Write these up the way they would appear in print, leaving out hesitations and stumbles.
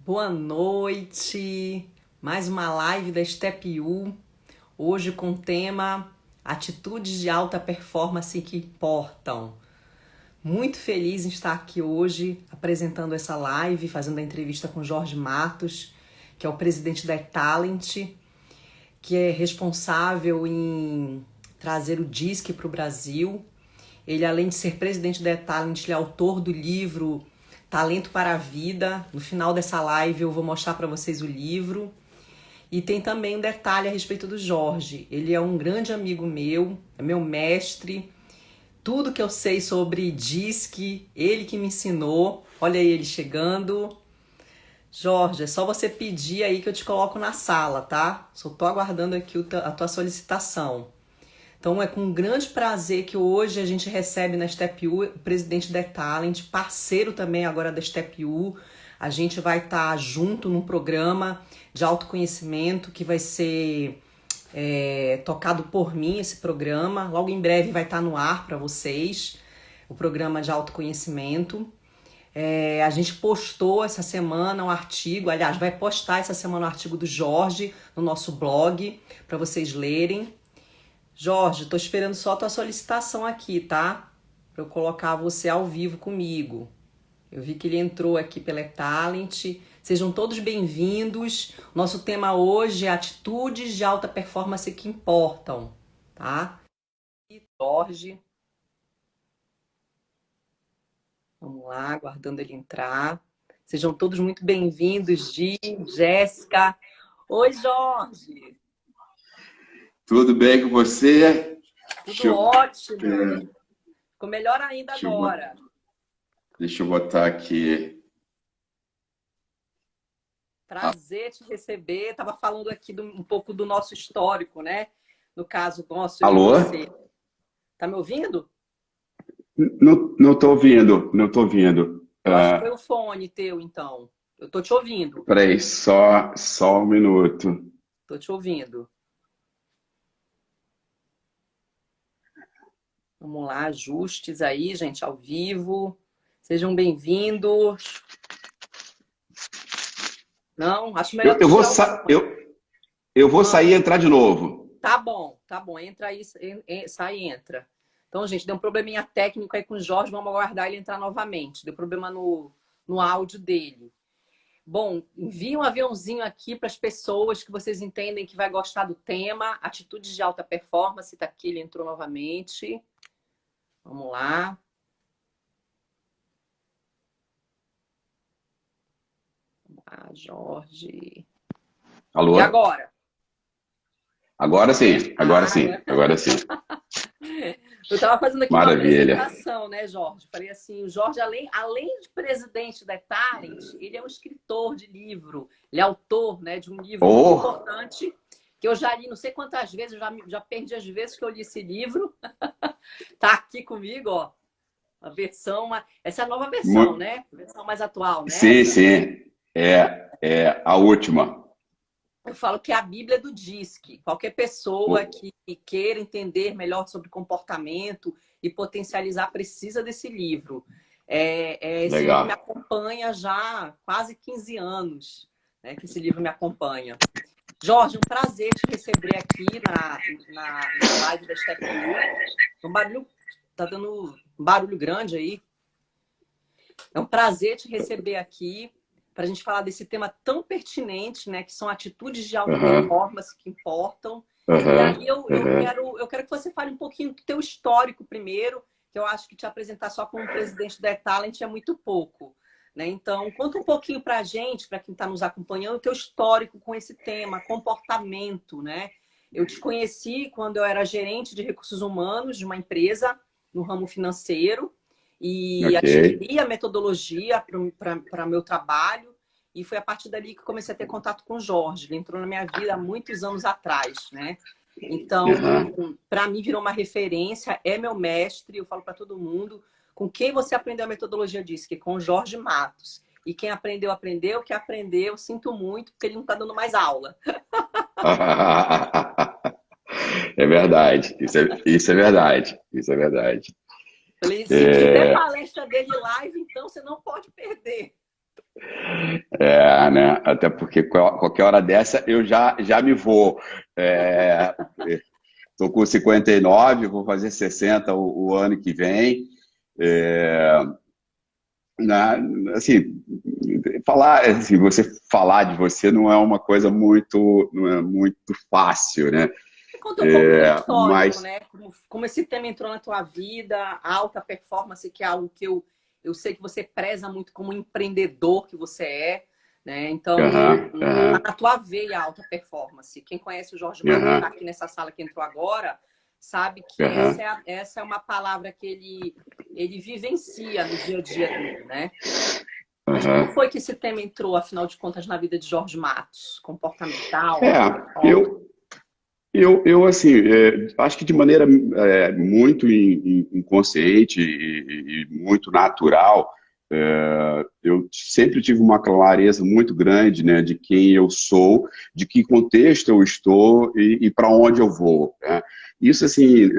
Boa noite, mais uma live da Step U, hoje com o tema Atitudes de Alta Performance que Importam. Muito feliz em estar aqui hoje apresentando essa live, fazendo a entrevista com Jorge Matos, que é o presidente da Talent, que é responsável em trazer o DISC para o Brasil. Ele, além de ser presidente da Talent, ele é autor do livro Talento para a Vida. No final dessa live eu vou mostrar para vocês o livro. E tem também um detalhe a respeito do Jorge. Ele é um grande amigo meu, é meu mestre. Tudo que eu sei sobre DISC, ele que me ensinou. Olha aí ele chegando. Jorge, é só você pedir aí que eu te coloco na sala, tá? Só tô aguardando aqui a tua solicitação. Então é com um grande prazer que hoje a gente recebe na Step U o presidente da Talent, parceiro também agora da Step U. A gente vai estar junto num programa de autoconhecimento que vai ser tocado por mim, esse programa. Logo em breve vai estar no ar para vocês, o programa de autoconhecimento. A gente postou essa semana um artigo, aliás, vai postar essa semana um artigo do Jorge no nosso blog para vocês lerem. Jorge, tô esperando só a tua solicitação aqui, tá? Para eu colocar você ao vivo comigo. Eu vi que ele entrou aqui pela Talent. Sejam todos bem-vindos. Nosso tema hoje é atitudes de alta performance que importam, tá? E Jorge. Vamos lá, aguardando ele entrar. Sejam todos muito bem-vindos, Gi, Jéssica. Oi, Jorge. Tudo bem com você? Tudo ótimo. Ficou melhor ainda agora. Deixa eu botar aqui. Prazer te receber. Estava falando aqui um pouco do nosso histórico, né? No caso nosso. Alô? Você. Tá me ouvindo? Não estou ouvindo, não estou ouvindo. Eu acho que foi o fone teu, então. Eu estou te ouvindo. Peraí, só um minuto. Estou te ouvindo. Vamos lá, ajustes aí, gente, ao vivo. Sejam bem-vindos. Não, acho melhor... Eu vou sair e entrar de novo. Tá bom. Entra aí, sai e entra. Então, gente, deu um probleminha técnico aí com o Jorge, vamos aguardar ele entrar novamente. Deu problema no áudio dele. Bom, envie um aviãozinho aqui para as pessoas que vocês entendem que vai gostar do tema. Atitudes de alta performance, tá aqui, ele entrou novamente. Vamos lá. Vamos lá, Jorge. Alô? E agora? Agora sim. Eu estava fazendo aqui Maravilha. uma apresentação, né, Jorge? Falei assim, o Jorge, além de presidente da Talent, ele é um escritor de livro. Ele é autor, né, de um livro muito importante, que eu já li não sei quantas vezes, eu já perdi as vezes que eu li esse livro. Tá aqui comigo, ó. A versão, essa é a nova versão, né? A versão mais atual, né? Sim. É a última. Eu falo que é a Bíblia do DISC. Qualquer pessoa que queira entender melhor sobre comportamento e potencializar precisa desse livro. Esse livro me acompanha já há quase 15 anos, né, que esse livro me acompanha. Jorge, um prazer te receber aqui na live da Step U. Tá dando um barulho grande aí. É um prazer te receber aqui para a gente falar desse tema tão pertinente, né, que são atitudes de alta performance que importam. E aí eu quero que você fale um pouquinho do teu histórico primeiro, que eu acho que te apresentar só como presidente da Talent é muito pouco, né? Então, conta um pouquinho para a gente, para quem está nos acompanhando, o teu histórico com esse tema, comportamento, né? Eu te conheci quando eu era gerente de recursos humanos de uma empresa no ramo financeiro, e adquiri a metodologia para meu trabalho, e foi a partir dali que comecei a ter contato com o Jorge. Ele entrou na minha vida há muitos anos atrás, né? Então, para mim virou uma referência, é meu mestre, eu falo para todo mundo, com quem você aprendeu a metodologia DISC? Com o Jorge Matos. E quem aprendeu, quem aprendeu, sinto muito, porque ele não está dando mais aula. É verdade, isso é verdade. Falei, se tiver palestra dele live, então você não pode perder. Né? Até porque qualquer hora dessa eu já me vou. Estou com 59, vou fazer 60 o ano que vem. É, assim, assim, você falar de você não é uma coisa não é muito fácil, né? Conta um pouco do histórico, Mas, né? Como esse tema entrou na tua vida, a alta performance, que é algo que eu sei que você preza muito como empreendedor que você é, né? Então, aham, tá aham, na tua veia a alta performance. Quem conhece o Jorge Matos, que está aham, aqui nessa sala que entrou agora, sabe que aham, essa é uma palavra que ele vivencia no dia a dia dele, né? Mas como aham. foi que esse tema entrou, afinal de contas, na vida de Jorge Matos? Comportamental, alta É, performance? eu assim, acho que de maneira muito inconsciente e muito natural, eu sempre tive uma clareza muito grande, né, de quem eu sou, de que contexto eu estou e para onde eu vou, né? Isso, assim,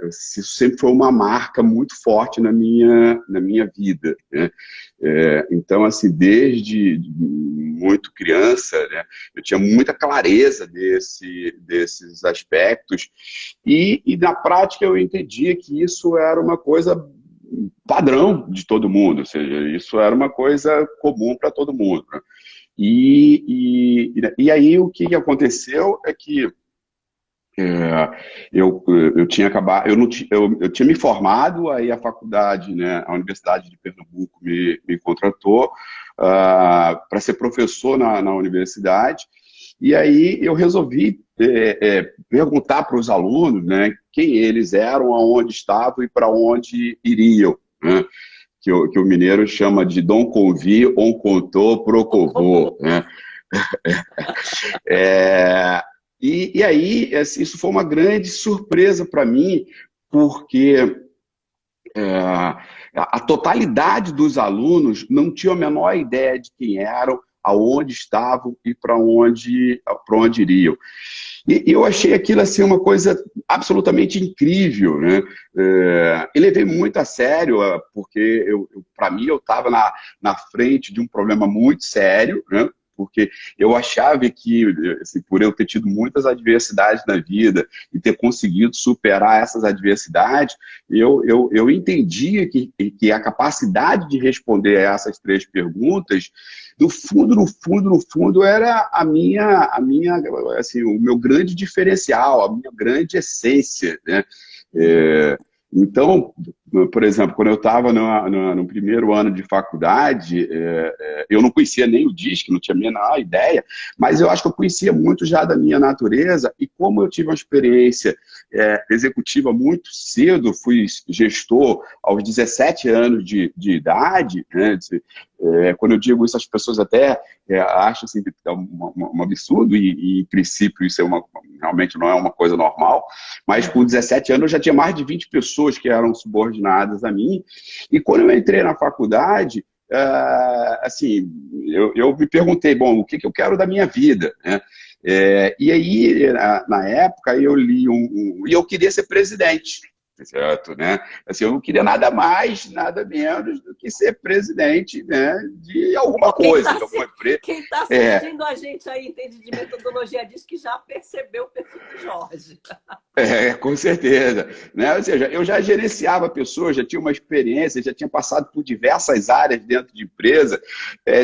isso sempre foi uma marca muito forte na minha vida, né? Então, assim, desde muito criança, né, eu tinha muita clareza desses aspectos e na prática eu entendia que isso era uma coisa padrão de todo mundo, ou seja, isso era uma coisa comum para todo mundo, né? E aí o que aconteceu é que eu tinha acabado, eu, não, eu tinha me formado, aí a faculdade, né, a Universidade de Pernambuco me contratou para ser professor na universidade, e aí eu resolvi perguntar para os alunos, né, quem eles eram, aonde estavam e para onde iriam, né? Que o mineiro chama de Dom Convi, On Contou, Procovô, né? É, e aí, assim, isso foi uma grande surpresa para mim, porque a totalidade dos alunos não tinha a menor ideia de quem eram, aonde estavam e para onde iriam. E eu achei aquilo assim uma coisa absolutamente incrível, né? E levei muito a sério, porque para mim eu estava na frente de um problema muito sério, né? Porque eu achava que, assim, por eu ter tido muitas adversidades na vida e ter conseguido superar essas adversidades, eu entendia que a capacidade de responder a essas três perguntas, no fundo, no fundo, no fundo, era assim, o meu grande diferencial, a minha grande essência, né? É, então, por exemplo, quando eu estava no primeiro ano de faculdade, eu não conhecia nem o DISC, não tinha a menor ideia, mas eu acho que eu conhecia muito já da minha natureza, e como eu tive uma experiência executiva muito cedo, fui gestor aos 17 anos de idade, né? Quando eu digo isso, as pessoas até acham assim, que é um absurdo, em princípio isso realmente não é uma coisa normal, mas com 17 anos eu já tinha mais de 20 pessoas que eram subordinadas a mim, e quando eu entrei na faculdade, assim, eu me perguntei, bom, o que eu quero da minha vida, né? E aí, na época, eu li e eu queria ser presidente, certo, né? Assim, eu não queria nada mais, nada menos do que ser presidente, né, de alguma Ó, coisa, de alguma empresa. quem tá É, assistindo a gente aí, entende de metodologia, diz que já percebeu o perfil do Jorge. com certeza. Né? Ou seja, eu já gerenciava pessoas, já tinha uma experiência, já tinha passado por diversas áreas dentro de empresa,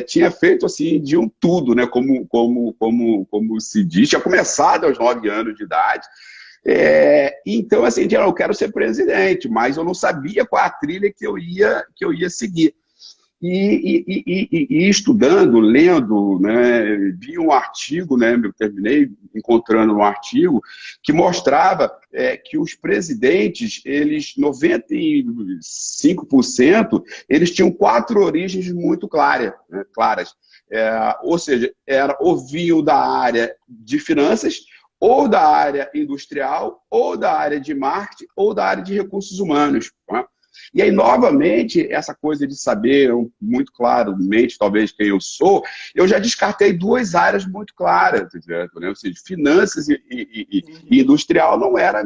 tinha feito assim de um tudo, né? Como se diz, tinha começado aos 9 anos de idade. Então, assim, eu quero ser presidente, mas eu não sabia qual a trilha que eu ia seguir. E estudando, lendo, né, vi um artigo, né, eu terminei encontrando um artigo que mostrava que os presidentes, eles, 95%, eles tinham quatro origens muito claras. Ou seja, ou vinham da área de finanças, ou da área industrial, ou da área de marketing, ou da área de recursos humanos, né? E aí, novamente, essa coisa de saber muito claramente, talvez, quem eu sou, eu já descartei duas áreas muito claras, certo, né? Ou seja, finanças e industrial não era a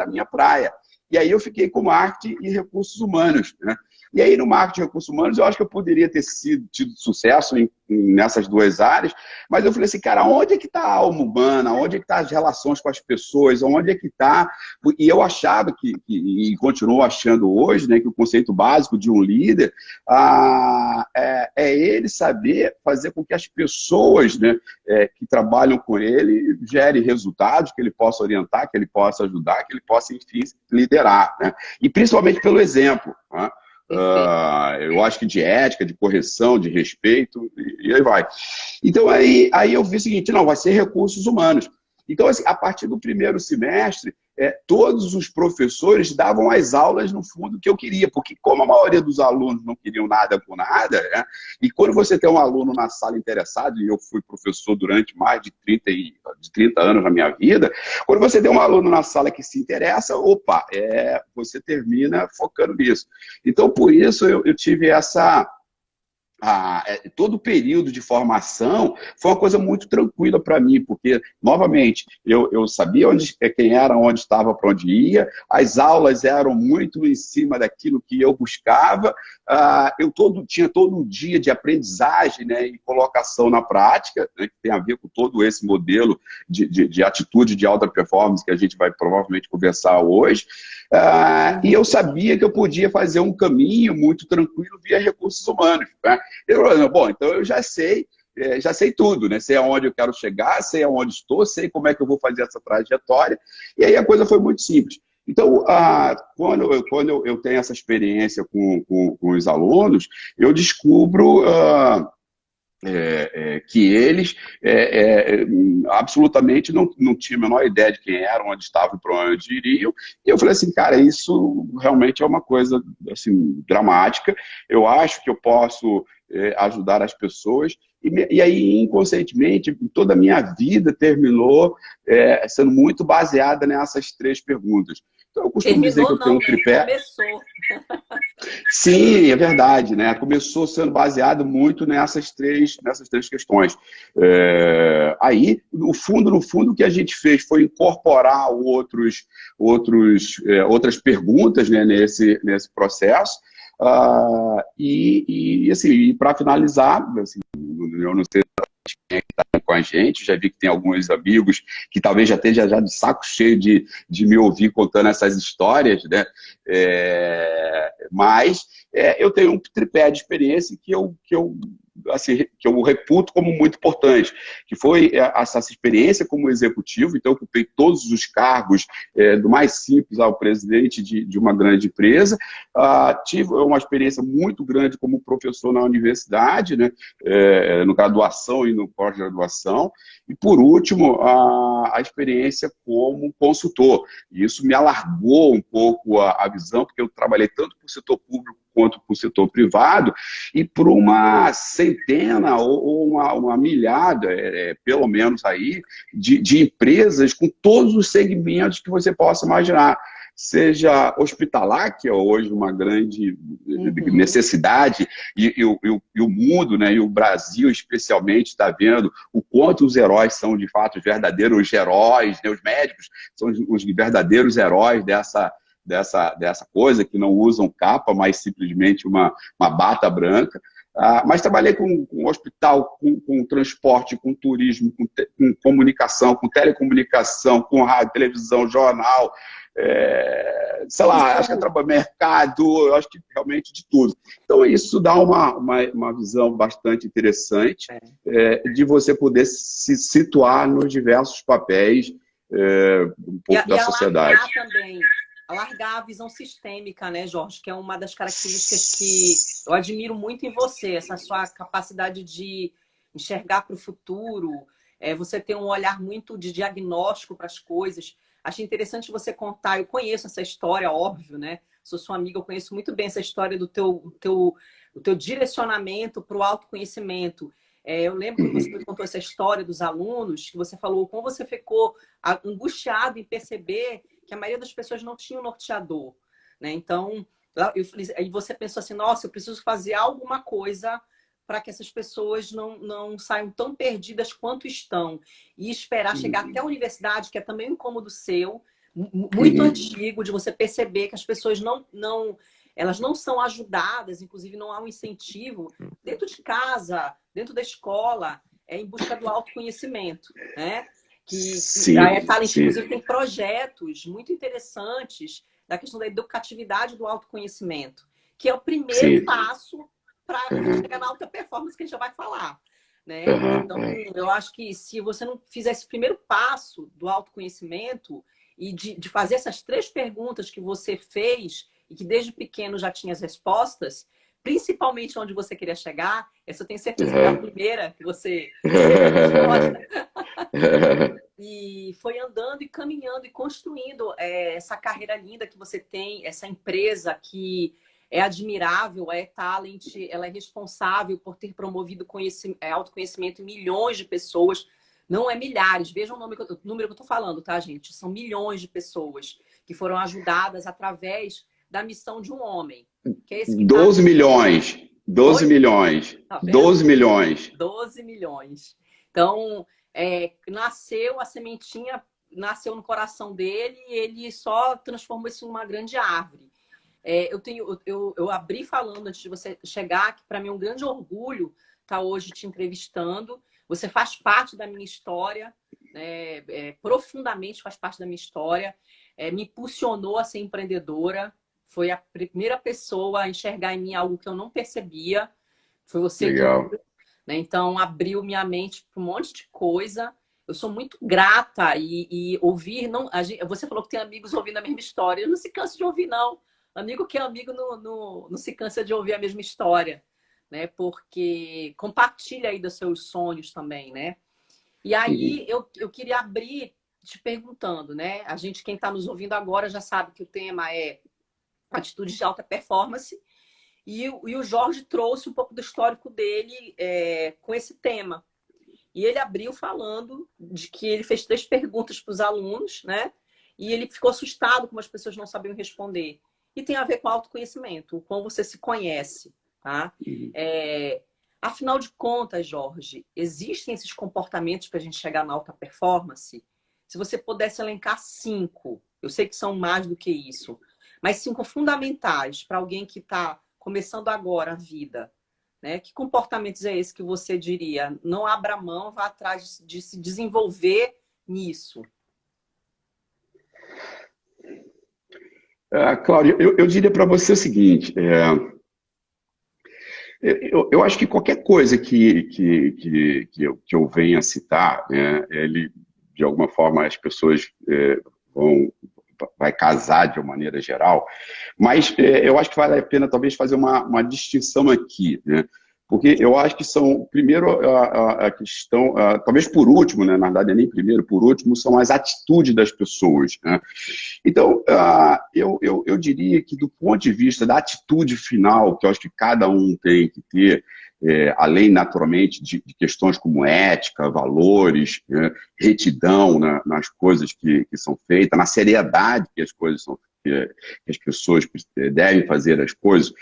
minha praia. E aí eu fiquei com marketing e recursos humanos, né? E aí, no marketing de recursos humanos, eu acho que eu poderia ter tido sucesso nessas duas áreas, mas eu falei assim, cara, onde é que está a alma humana? Onde é que estão as relações com as pessoas? Onde é que está... E eu achava e continuo achando hoje, né, que o conceito básico de um líder é ele saber fazer com que as pessoas, né, que trabalham com ele gerem resultados, que ele possa orientar, que ele possa ajudar, que ele possa, enfim, liderar, né? E principalmente pelo exemplo, né? Eu acho que de ética, de correção, de respeito, e aí vai. Então, aí eu vi o seguinte, não, vai ser recursos humanos. Então, assim, a partir do primeiro semestre, todos os professores davam as aulas, no fundo, que eu queria, porque como a maioria dos alunos não queriam nada com nada, né, e quando você tem um aluno na sala interessado, e eu fui professor durante mais de 30 anos na minha vida, quando você tem um aluno na sala que se interessa, opa, você termina focando nisso. Então, por isso, eu tive todo o período de formação foi uma coisa muito tranquila para mim, porque, novamente, eu sabia quem era, onde estava, para onde ia, as aulas eram muito em cima daquilo que eu buscava, eu tinha todo um dia de aprendizagem, né, e colocação na prática, né, que tem a ver com todo esse modelo de atitude de alta performance que a gente vai provavelmente conversar hoje, e eu sabia que eu podia fazer um caminho muito tranquilo via recursos humanos, né? Bom, então eu já sei tudo, né? Sei aonde eu quero chegar, sei aonde estou, sei como é que eu vou fazer essa trajetória, e aí a coisa foi muito simples. Então, quando eu tenho essa experiência com os alunos, eu descubro que eles absolutamente não tinham a menor ideia de quem eram, onde estavam e para onde iriam. E eu falei assim, cara, isso realmente é uma coisa assim, dramática. Eu acho que eu posso ajudar as pessoas. E aí, inconscientemente, toda a minha vida terminou sendo muito baseada nessas três perguntas. Então, eu costumo dizer que Terminou eu tenho não, um né? tripé. Começou. Sim, é verdade, né? Começou sendo baseado muito nessas três questões. Aí, no fundo, o que a gente fez foi incorporar outras perguntas, né, nesse processo. Assim, para finalizar, assim, eu não sei quem é que está com a gente, já vi que tem alguns amigos que talvez já esteja já de saco cheio de me ouvir contando essas histórias, né? Mas eu tenho um tripé de experiência que eu reputo como muito importante, que foi essa experiência como executivo. Então eu ocupei todos os cargos, do mais simples ao presidente de uma grande empresa. Tive uma experiência muito grande como professor na universidade, né, no graduação e no pós-graduação, e por último a experiência como consultor. E isso me alargou um pouco a visão, porque eu trabalhei tanto para o setor público quanto para o setor privado, e por uma centena ou uma milhada, pelo menos aí, de empresas com todos os segmentos que você possa imaginar. Seja hospitalar, que é hoje uma grande necessidade, e o mundo, né, e o Brasil especialmente está vendo o quanto os heróis são de fato os verdadeiros heróis, né, os médicos são os verdadeiros heróis dessa coisa, que não usam capa, mas simplesmente uma bata branca. Mas trabalhei com hospital, com transporte, com turismo, com comunicação, com telecomunicação, com rádio, televisão, jornal, sei lá, acho que é mercado, acho que realmente de tudo. Então isso dá uma visão bastante interessante de você poder se situar nos diversos papéis um pouco da sociedade. E também, alargar a visão sistêmica, né, Jorge? Que é uma das características que eu admiro muito em você, essa sua capacidade de enxergar para o futuro, você tem um olhar muito de diagnóstico para as coisas. Achei interessante você contar, eu conheço essa história, óbvio, né? Sou sua amiga, eu conheço muito bem essa história do teu direcionamento para o autoconhecimento. Eu lembro quando você me contou essa história dos alunos, que você falou como você ficou angustiado em perceber que a maioria das pessoas não tinha um norteador, né? Então, aí você pensou assim, nossa, eu preciso fazer alguma coisa para que essas pessoas não saiam tão perdidas quanto estão. E esperar chegar até a universidade, que é também um incômodo seu, muito antigo, de você perceber que as pessoas elas não são ajudadas, inclusive não há um incentivo dentro de casa, dentro da escola, em busca do autoconhecimento, né? Que a Talent, inclusive, tem projetos muito interessantes da questão da educatividade do autoconhecimento, que é o primeiro passo para chegar na alta performance que a gente já vai falar. Né? Então, eu acho que se você não fizer esse primeiro passo do autoconhecimento e de fazer essas 3 perguntas que você fez e que desde pequeno já tinha as respostas, principalmente onde você queria chegar, essa eu tenho certeza que é a primeira que você e foi andando e caminhando e construindo essa carreira linda que você tem, essa empresa que é admirável, Talent, ela é responsável por ter promovido autoconhecimento em milhões de pessoas, não é milhares, vejam o número que eu estou falando, tá, gente? São milhões de pessoas que foram ajudadas através da missão de um homem. Que é esse que 12 milhões. 12 milhões. Tá vendo? 12 milhões. 12 milhões. Então, nasceu, a sementinha nasceu no coração dele e ele só transformou isso em uma grande árvore. Eu abri falando antes de você chegar, que para mim é um grande orgulho estar hoje te entrevistando. Você faz parte da minha história, profundamente faz parte da minha história. Me impulsionou a ser empreendedora. Foi a primeira pessoa a enxergar em mim algo que eu não percebia. Foi você. Legal. Né? Então, abriu minha mente para um monte de coisa. Eu sou muito grata e ouvir... você falou que tem amigos ouvindo a mesma história. Eu não se canso de ouvir, não. Amigo que é amigo não se cansa de ouvir a mesma história, né? Porque compartilha aí dos seus sonhos também, né? E aí eu queria abrir te perguntando, né? A gente, quem está nos ouvindo agora, já sabe que o tema é atitudes de alta performance. E o Jorge trouxe um pouco do histórico dele com esse tema. E ele abriu falando de que ele fez 3 perguntas para os alunos, né? E ele ficou assustado como as pessoas não sabiam responder. E tem a ver com autoconhecimento, o quão você se conhece, tá? Afinal de contas, Jorge, existem esses comportamentos para a gente chegar na alta performance? Se você pudesse elencar 5, eu sei que são mais do que isso, mas 5 fundamentais para alguém que está começando agora a vida, né? Que comportamentos é esse que você diria? Não abra mão, vá atrás de se desenvolver nisso. Cláudia, eu diria para você o seguinte, eu acho que qualquer coisa que eu venha citar, né, ele, de alguma forma as pessoas vai casar de uma maneira geral, mas eu acho que vale a pena talvez fazer uma distinção aqui, né? Porque eu acho que são, primeiro, a questão, talvez por último, né? Na verdade, nem primeiro, por último, são as atitudes das pessoas, né? Então, eu diria que do ponto de vista da atitude final, que eu acho que cada um tem que ter, além, naturalmente, de questões como ética, valores, né? Retidão, né? Nas coisas que são feitas, na seriedade que as coisas são que as pessoas devem fazer as coisas.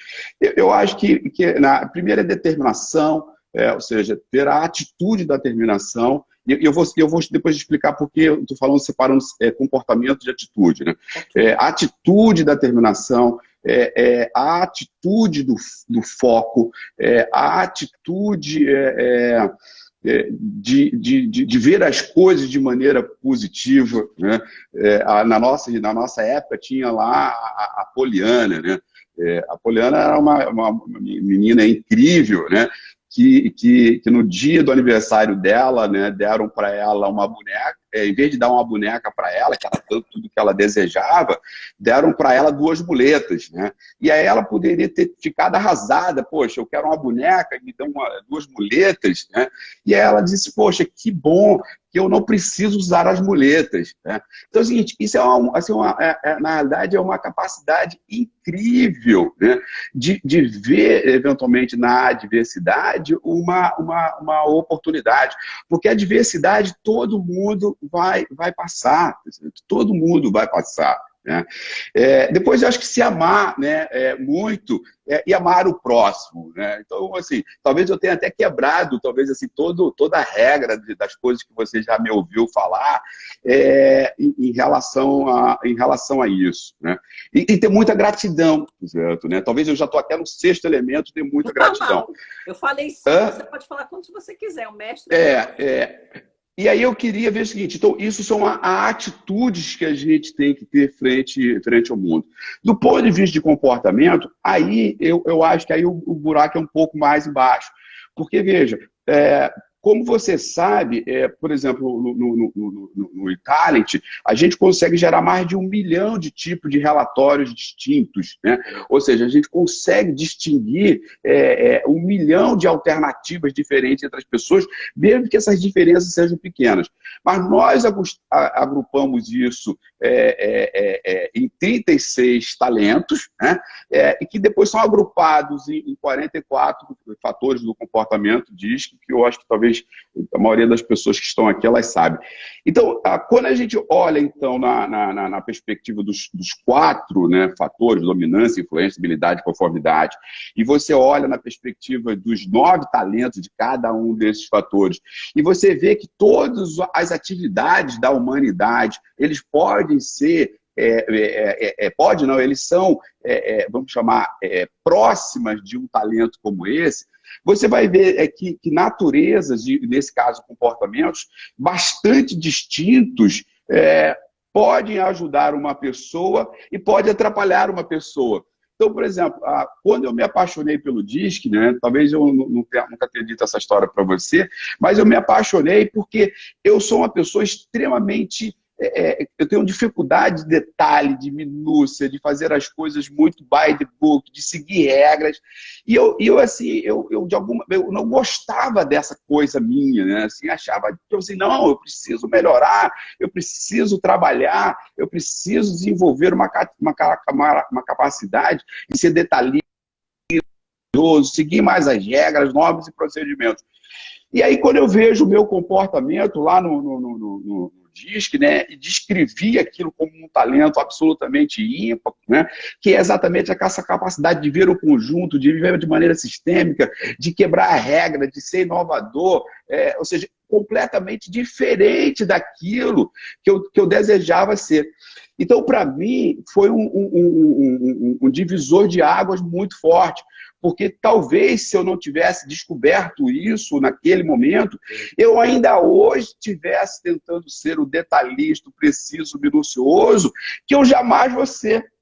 Eu acho que na primeira determinação, ou seja, ter a atitude da determinação, e eu vou depois explicar por que eu estou falando, separando comportamento de atitude. Né? A atitude da determinação, a atitude do foco, a atitude de ver as coisas de maneira positiva, né? Na nossa época tinha lá a Poliana, né? A Poliana era uma menina incrível, né? Que no dia do aniversário dela, né, deram para ela uma boneca, em vez de dar uma boneca para ela, que era tudo que ela desejava, deram para ela 2 muletas, né? E aí ela poderia ter ficado arrasada, poxa, eu quero uma boneca, me dão 2 muletas, né? E aí ela disse, poxa, que bom que eu não preciso usar as muletas, né? Então é o seguinte, isso na realidade é uma capacidade incrível, né? de ver, eventualmente, na adversidade uma oportunidade, porque a adversidade todo mundo vai passar, todo mundo vai passar. né? Depois, eu acho que se amar, né, muito e amar o próximo, né? Então, assim, talvez eu tenha até quebrado, talvez, assim, toda a regra das coisas que você já me ouviu falar em relação a isso, né? E ter muita gratidão, certo, né? Talvez eu já estou até no sexto elemento, ter muita Não tá gratidão. mal. Eu falei 5, você pode falar quantos você quiser. O mestre É, falou. E aí eu queria ver o seguinte, então isso são atitudes que a gente tem que ter frente ao mundo. Do ponto de vista de comportamento, aí eu acho que aí o buraco é um pouco mais embaixo. Porque, veja, como você sabe, por exemplo, no eTalent, a gente consegue gerar mais de 1 milhão de tipos de relatórios distintos, né? Ou seja, a gente consegue distinguir 1 milhão de alternativas diferentes entre as pessoas, mesmo que essas diferenças sejam pequenas. Mas nós agrupamos isso em 36 talentos, né? E que depois são agrupados em 44 fatores do comportamento, diz que eu acho que talvez a maioria das pessoas que estão aqui, elas sabem. Então, quando a gente olha, então, na perspectiva dos 4, né, fatores, dominância, influência, habilidade, conformidade, e você olha na perspectiva dos 9 talentos de cada um desses fatores, e você vê que todas as atividades da humanidade, eles podem ser pode não, eles são, vamos chamar, próximas de um talento como esse, você vai ver que naturezas, nesse caso comportamentos, bastante distintos, podem ajudar uma pessoa e podem atrapalhar uma pessoa. Então, por exemplo, quando eu me apaixonei pelo DISC, né, talvez eu nunca tenha dito essa história para você, mas eu me apaixonei porque eu sou uma pessoa extremamente... eu tenho dificuldade de detalhe, de minúcia, de fazer as coisas muito by the book, de seguir regras. E eu não gostava dessa coisa minha, né? Assim, achava que assim, não, eu preciso melhorar, eu preciso trabalhar, eu preciso desenvolver uma capacidade de ser detalhista, seguir mais as regras, normas e procedimentos. E aí, quando eu vejo o meu comportamento lá no DISC, né, e descrevi aquilo como um talento absolutamente ímpar, né, que é exatamente essa capacidade de ver o conjunto, de viver de maneira sistêmica, de quebrar a regra, de ser inovador, ou seja, completamente diferente daquilo que eu desejava ser. Então, para mim, foi um divisor de águas muito forte, porque talvez se eu não tivesse descoberto isso naquele momento, eu ainda hoje estivesse tentando ser o detalhista, o preciso, o minucioso, que eu jamais vou ser.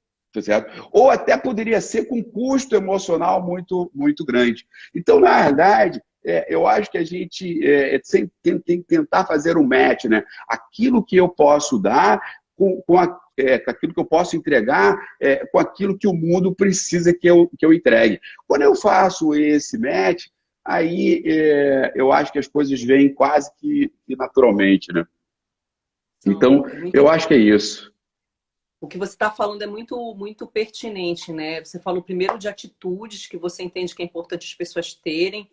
Certo? Ou até poderia ser com um custo emocional muito, muito grande. Então, na verdade, eu acho que a gente tem que tentar fazer um match, né? Aquilo que eu posso dar com aquilo que eu posso entregar, com aquilo que o mundo precisa que eu entregue. Quando eu faço esse match, aí eu acho que as coisas vêm quase que naturalmente, né? Então, eu acho que é isso. O que você está falando é muito, muito pertinente, né? Você falou primeiro de atitudes que você entende que é importante as pessoas terem,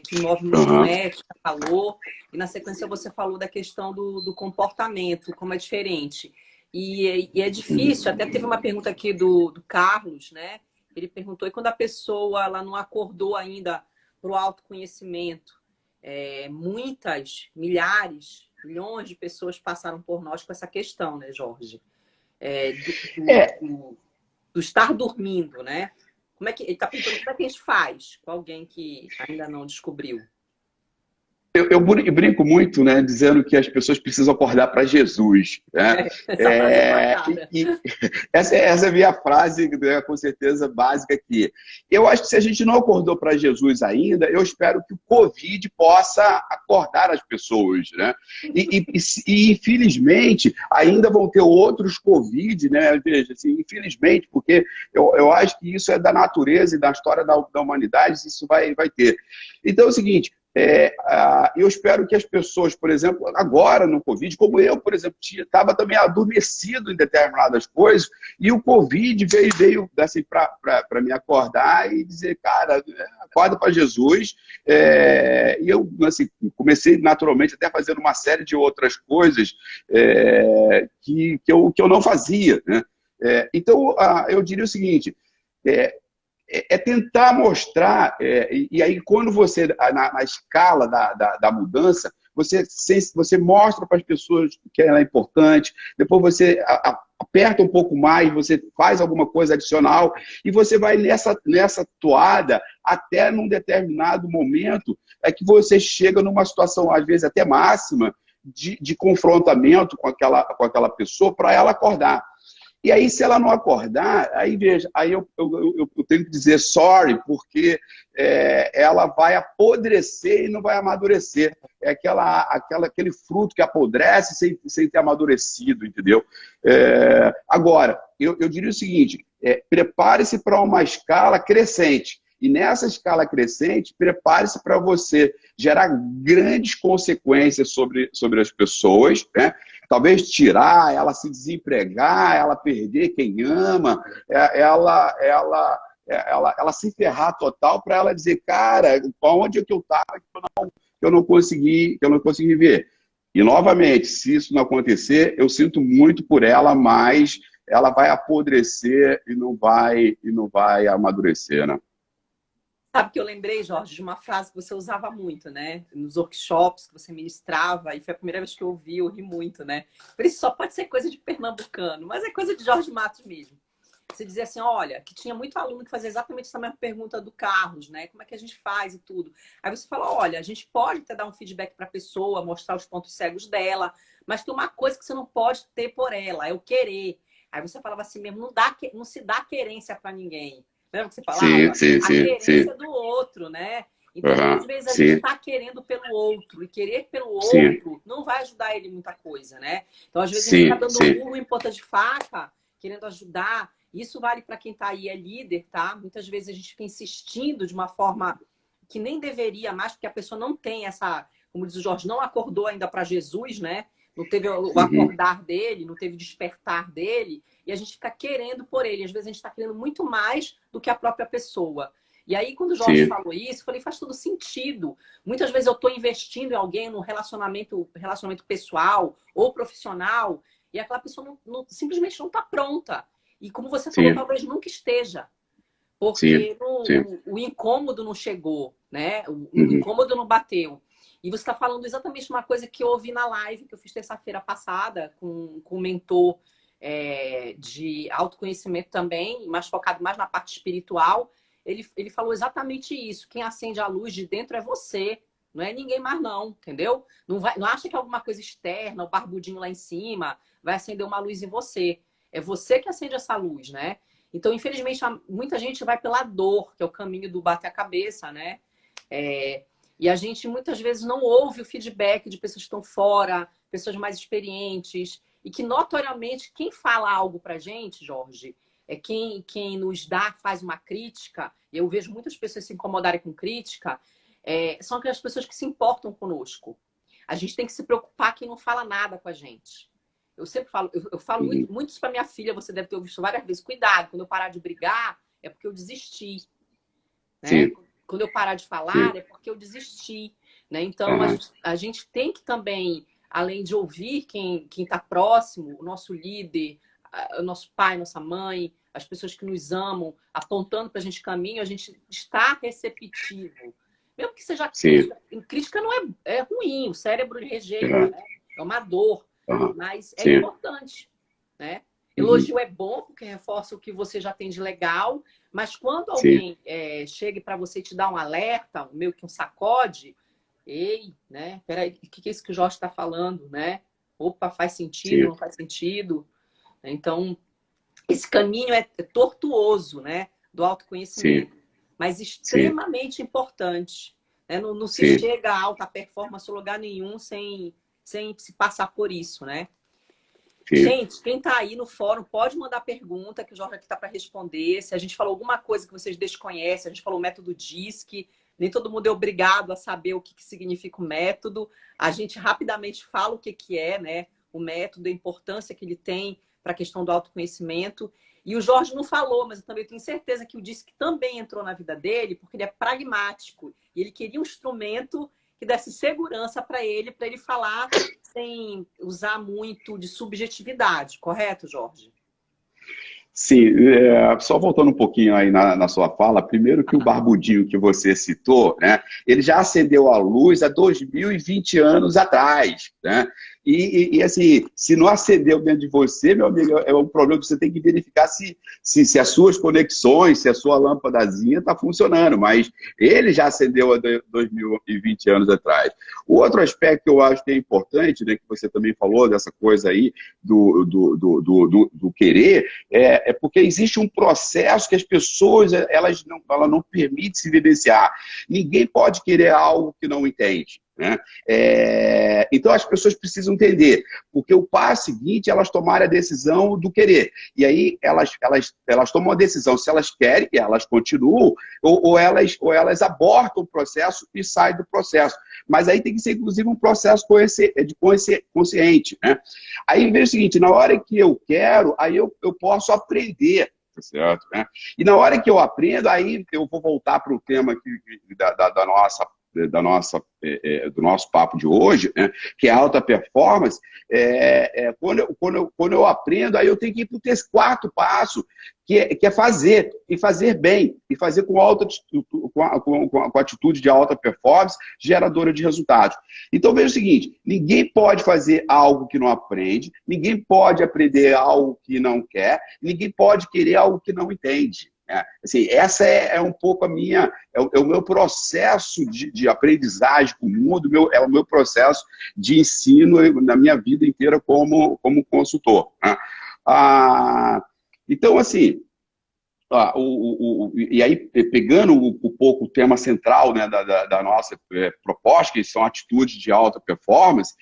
que move muito ética, valor, e na sequência você falou da questão do comportamento, como é diferente. E é difícil, até teve uma pergunta aqui do Carlos, né? Ele perguntou, e quando a pessoa ela não acordou ainda para o autoconhecimento? Muitas, milhares, milhões de pessoas passaram por nós com essa questão, né, Jorge? Do estar dormindo, né? Ele está perguntando como é que a gente faz com alguém que ainda não descobriu? Eu brinco muito, né, dizendo que as pessoas precisam acordar para Jesus. Né? Essa é a minha frase, né, com certeza, básica aqui. Eu acho que se a gente não acordou para Jesus ainda, eu espero que o Covid possa acordar as pessoas. Né? E infelizmente, ainda vão ter outros Covid, né? Veja, assim, infelizmente, porque eu acho que isso é da natureza e da história da humanidade, isso vai ter. Então é o seguinte, eu espero que as pessoas, por exemplo, agora no Covid, como eu, por exemplo, estava também adormecido em determinadas coisas, e o Covid veio assim, para me acordar e dizer, cara, acorda para Jesus. E eu assim, comecei naturalmente até fazendo uma série de outras coisas que eu não fazia, né? Então, eu diria o seguinte, é, é tentar mostrar, e aí quando você, na escala da mudança, você mostra para as pessoas que ela é importante, depois você aperta um pouco mais, você faz alguma coisa adicional, e você vai nessa toada até num determinado momento que você chega numa situação, às vezes até máxima, de confrontamento com aquela pessoa para ela acordar. E aí, se ela não acordar, aí veja, aí eu tenho que dizer sorry, porque ela vai apodrecer e não vai amadurecer. É aquele fruto que apodrece sem ter amadurecido, entendeu? Agora, eu diria o seguinte, prepare-se para uma escala crescente. E nessa escala crescente, prepare-se para você gerar grandes consequências sobre as pessoas, né? Talvez tirar, ela se desempregar, ela perder quem ama, ela se ferrar total para ela dizer, cara, onde é que eu estava que eu não consegui ver. E, novamente, se isso não acontecer, eu sinto muito por ela, mas ela vai apodrecer e não vai amadurecer, né? Sabe que eu lembrei, Jorge, de uma frase que você usava muito, né? Nos workshops que você ministrava, e foi a primeira vez que eu ouvi, eu ri muito, né? Por isso só pode ser coisa de pernambucano, mas é coisa de Jorge Matos mesmo. Você dizia assim, olha, que tinha muito aluno que fazia exatamente essa mesma pergunta do Carlos, né? Como é que a gente faz e tudo. Aí você fala, olha, a gente pode até dar um feedback para a pessoa, mostrar os pontos cegos dela, mas tem uma coisa que você não pode ter por ela, é o querer. Aí você falava assim mesmo, não se dá querência para ninguém. Lembra que você Sim, falava? sim, A sim, sim. querência do outro, né? Então, muitas Uhum, vezes a gente sim, está querendo pelo outro, e querer pelo sim, outro não vai ajudar ele muita coisa, né? Então, às vezes, a gente está sim, dando um sim, murro em ponta de faca, querendo ajudar. Isso vale para quem está aí, é líder, tá? Muitas vezes a gente fica insistindo de uma forma que nem deveria mais, porque a pessoa não tem essa, como diz o Jorge, não acordou ainda para Jesus, né? Não teve o uhum, acordar dele, não teve o despertar dele, e a gente fica querendo por ele. Às vezes a gente está querendo muito mais do que a própria pessoa. E aí, quando o Jorge sim, falou isso, eu falei, faz todo sentido. Muitas vezes eu estou investindo em alguém num relacionamento pessoal ou profissional, e aquela pessoa simplesmente não está pronta. E como você falou, sim, talvez nunca esteja, sim, porque sim, o incômodo não chegou, né? O uhum, incômodo não bateu. E você está falando exatamente uma coisa que eu ouvi na live que eu fiz terça-feira passada com um mentor de autoconhecimento também, mas focado mais na parte espiritual. Ele falou exatamente isso. Quem acende a luz de dentro é você, não é ninguém mais não, entendeu? Não acha que é alguma coisa externa, o barbudinho lá em cima, vai acender uma luz em você. É você que acende essa luz, né? Então, infelizmente, muita gente vai pela dor, que é o caminho do bater a cabeça, né? E a gente muitas vezes não ouve o feedback de pessoas que estão fora, pessoas mais experientes, e que notoriamente quem fala algo pra gente, Jorge, é quem nos dá, faz uma crítica, e eu vejo muitas pessoas se incomodarem com crítica, são aquelas pessoas que se importam conosco. A gente tem que se preocupar quem não fala nada com a gente. Eu sempre falo, eu falo uhum, muito isso para minha filha, você deve ter ouvido isso várias vezes. Cuidado, quando eu parar de brigar, é porque eu desisti, né? sim, Quando eu parar de falar, sim, é porque eu desisti, né? Então, uhum, a gente tem que também, além de ouvir quem está próximo, o nosso líder, o nosso pai, nossa mãe, as pessoas que nos amam, apontando para a gente caminho, a gente está receptivo. Mesmo que seja sim, crítica, crítica não é ruim, o cérebro rejeita, uhum, né? É uma dor, uhum, mas é sim, importante, né? uhum, Elogio é bom porque reforça o que você já tem de legal, mas quando sim, alguém chega para você e te dá um alerta, meio que um sacode, ei, né? Peraí, o que é isso que o Jorge está falando, né? Opa, faz sentido, sim, não faz sentido? Então, esse caminho é tortuoso, né? Do sim, autoconhecimento, mas sim, extremamente importante. Né? Não se sim, chega a alta performance em lugar nenhum sem se passar por isso, né? sim, Gente, quem está aí no fórum pode mandar pergunta, que o Jorge aqui está para responder. Se a gente falou alguma coisa que vocês desconhecem, a gente falou o método DISC, nem todo mundo é obrigado a saber o que significa o método. A gente rapidamente fala o que é, né? O método, a importância que ele tem para a questão do autoconhecimento. E o Jorge não falou, mas eu também tenho certeza que o DISC também entrou na vida dele, porque ele é pragmático. E ele queria um instrumento que desse segurança para ele falar sem usar muito de subjetividade, correto, Jorge? Sim, só voltando um pouquinho aí na sua fala, primeiro que o barbudinho que você citou, né, ele já acendeu a luz há 2020 anos atrás, né? Assim, se não acendeu dentro de você, meu amigo, é um problema que você tem que verificar se as suas conexões, se a sua lâmpadazinha está funcionando, mas ele já acendeu há 2020 anos atrás. O outro aspecto que eu acho que é importante, né, que você também falou dessa coisa aí do querer, é porque existe um processo que as pessoas ela não permite se vivenciar. Ninguém pode querer algo que não entende, né? Então as pessoas precisam entender, porque o passo seguinte elas tomarem a decisão do querer. E aí elas tomam a decisão se elas querem, elas continuam, ou elas abortam o processo e saem do processo. Mas aí tem que ser, inclusive, um processo consciente, né? Aí vem o seguinte, na hora que eu quero, aí eu posso aprender, tá certo? Né? E na hora que eu aprendo, aí eu vou voltar para o tema do nosso papo de hoje, né, que é a alta performance. Quando eu aprendo, aí eu tenho que ir para o quarto passo, que é fazer, e fazer bem, e fazer com atitude de alta performance, geradora de resultados. Então veja o seguinte, ninguém pode fazer algo que não aprende, ninguém pode aprender algo que não quer, ninguém pode querer algo que não entende. Assim, essa é um pouco o meu processo de aprendizagem com o mundo, é o meu processo de ensino na minha vida inteira como consultor, né? Então, assim, e aí, pegando um pouco o tema central, né, da nossa proposta, que são atitudes de alta performance,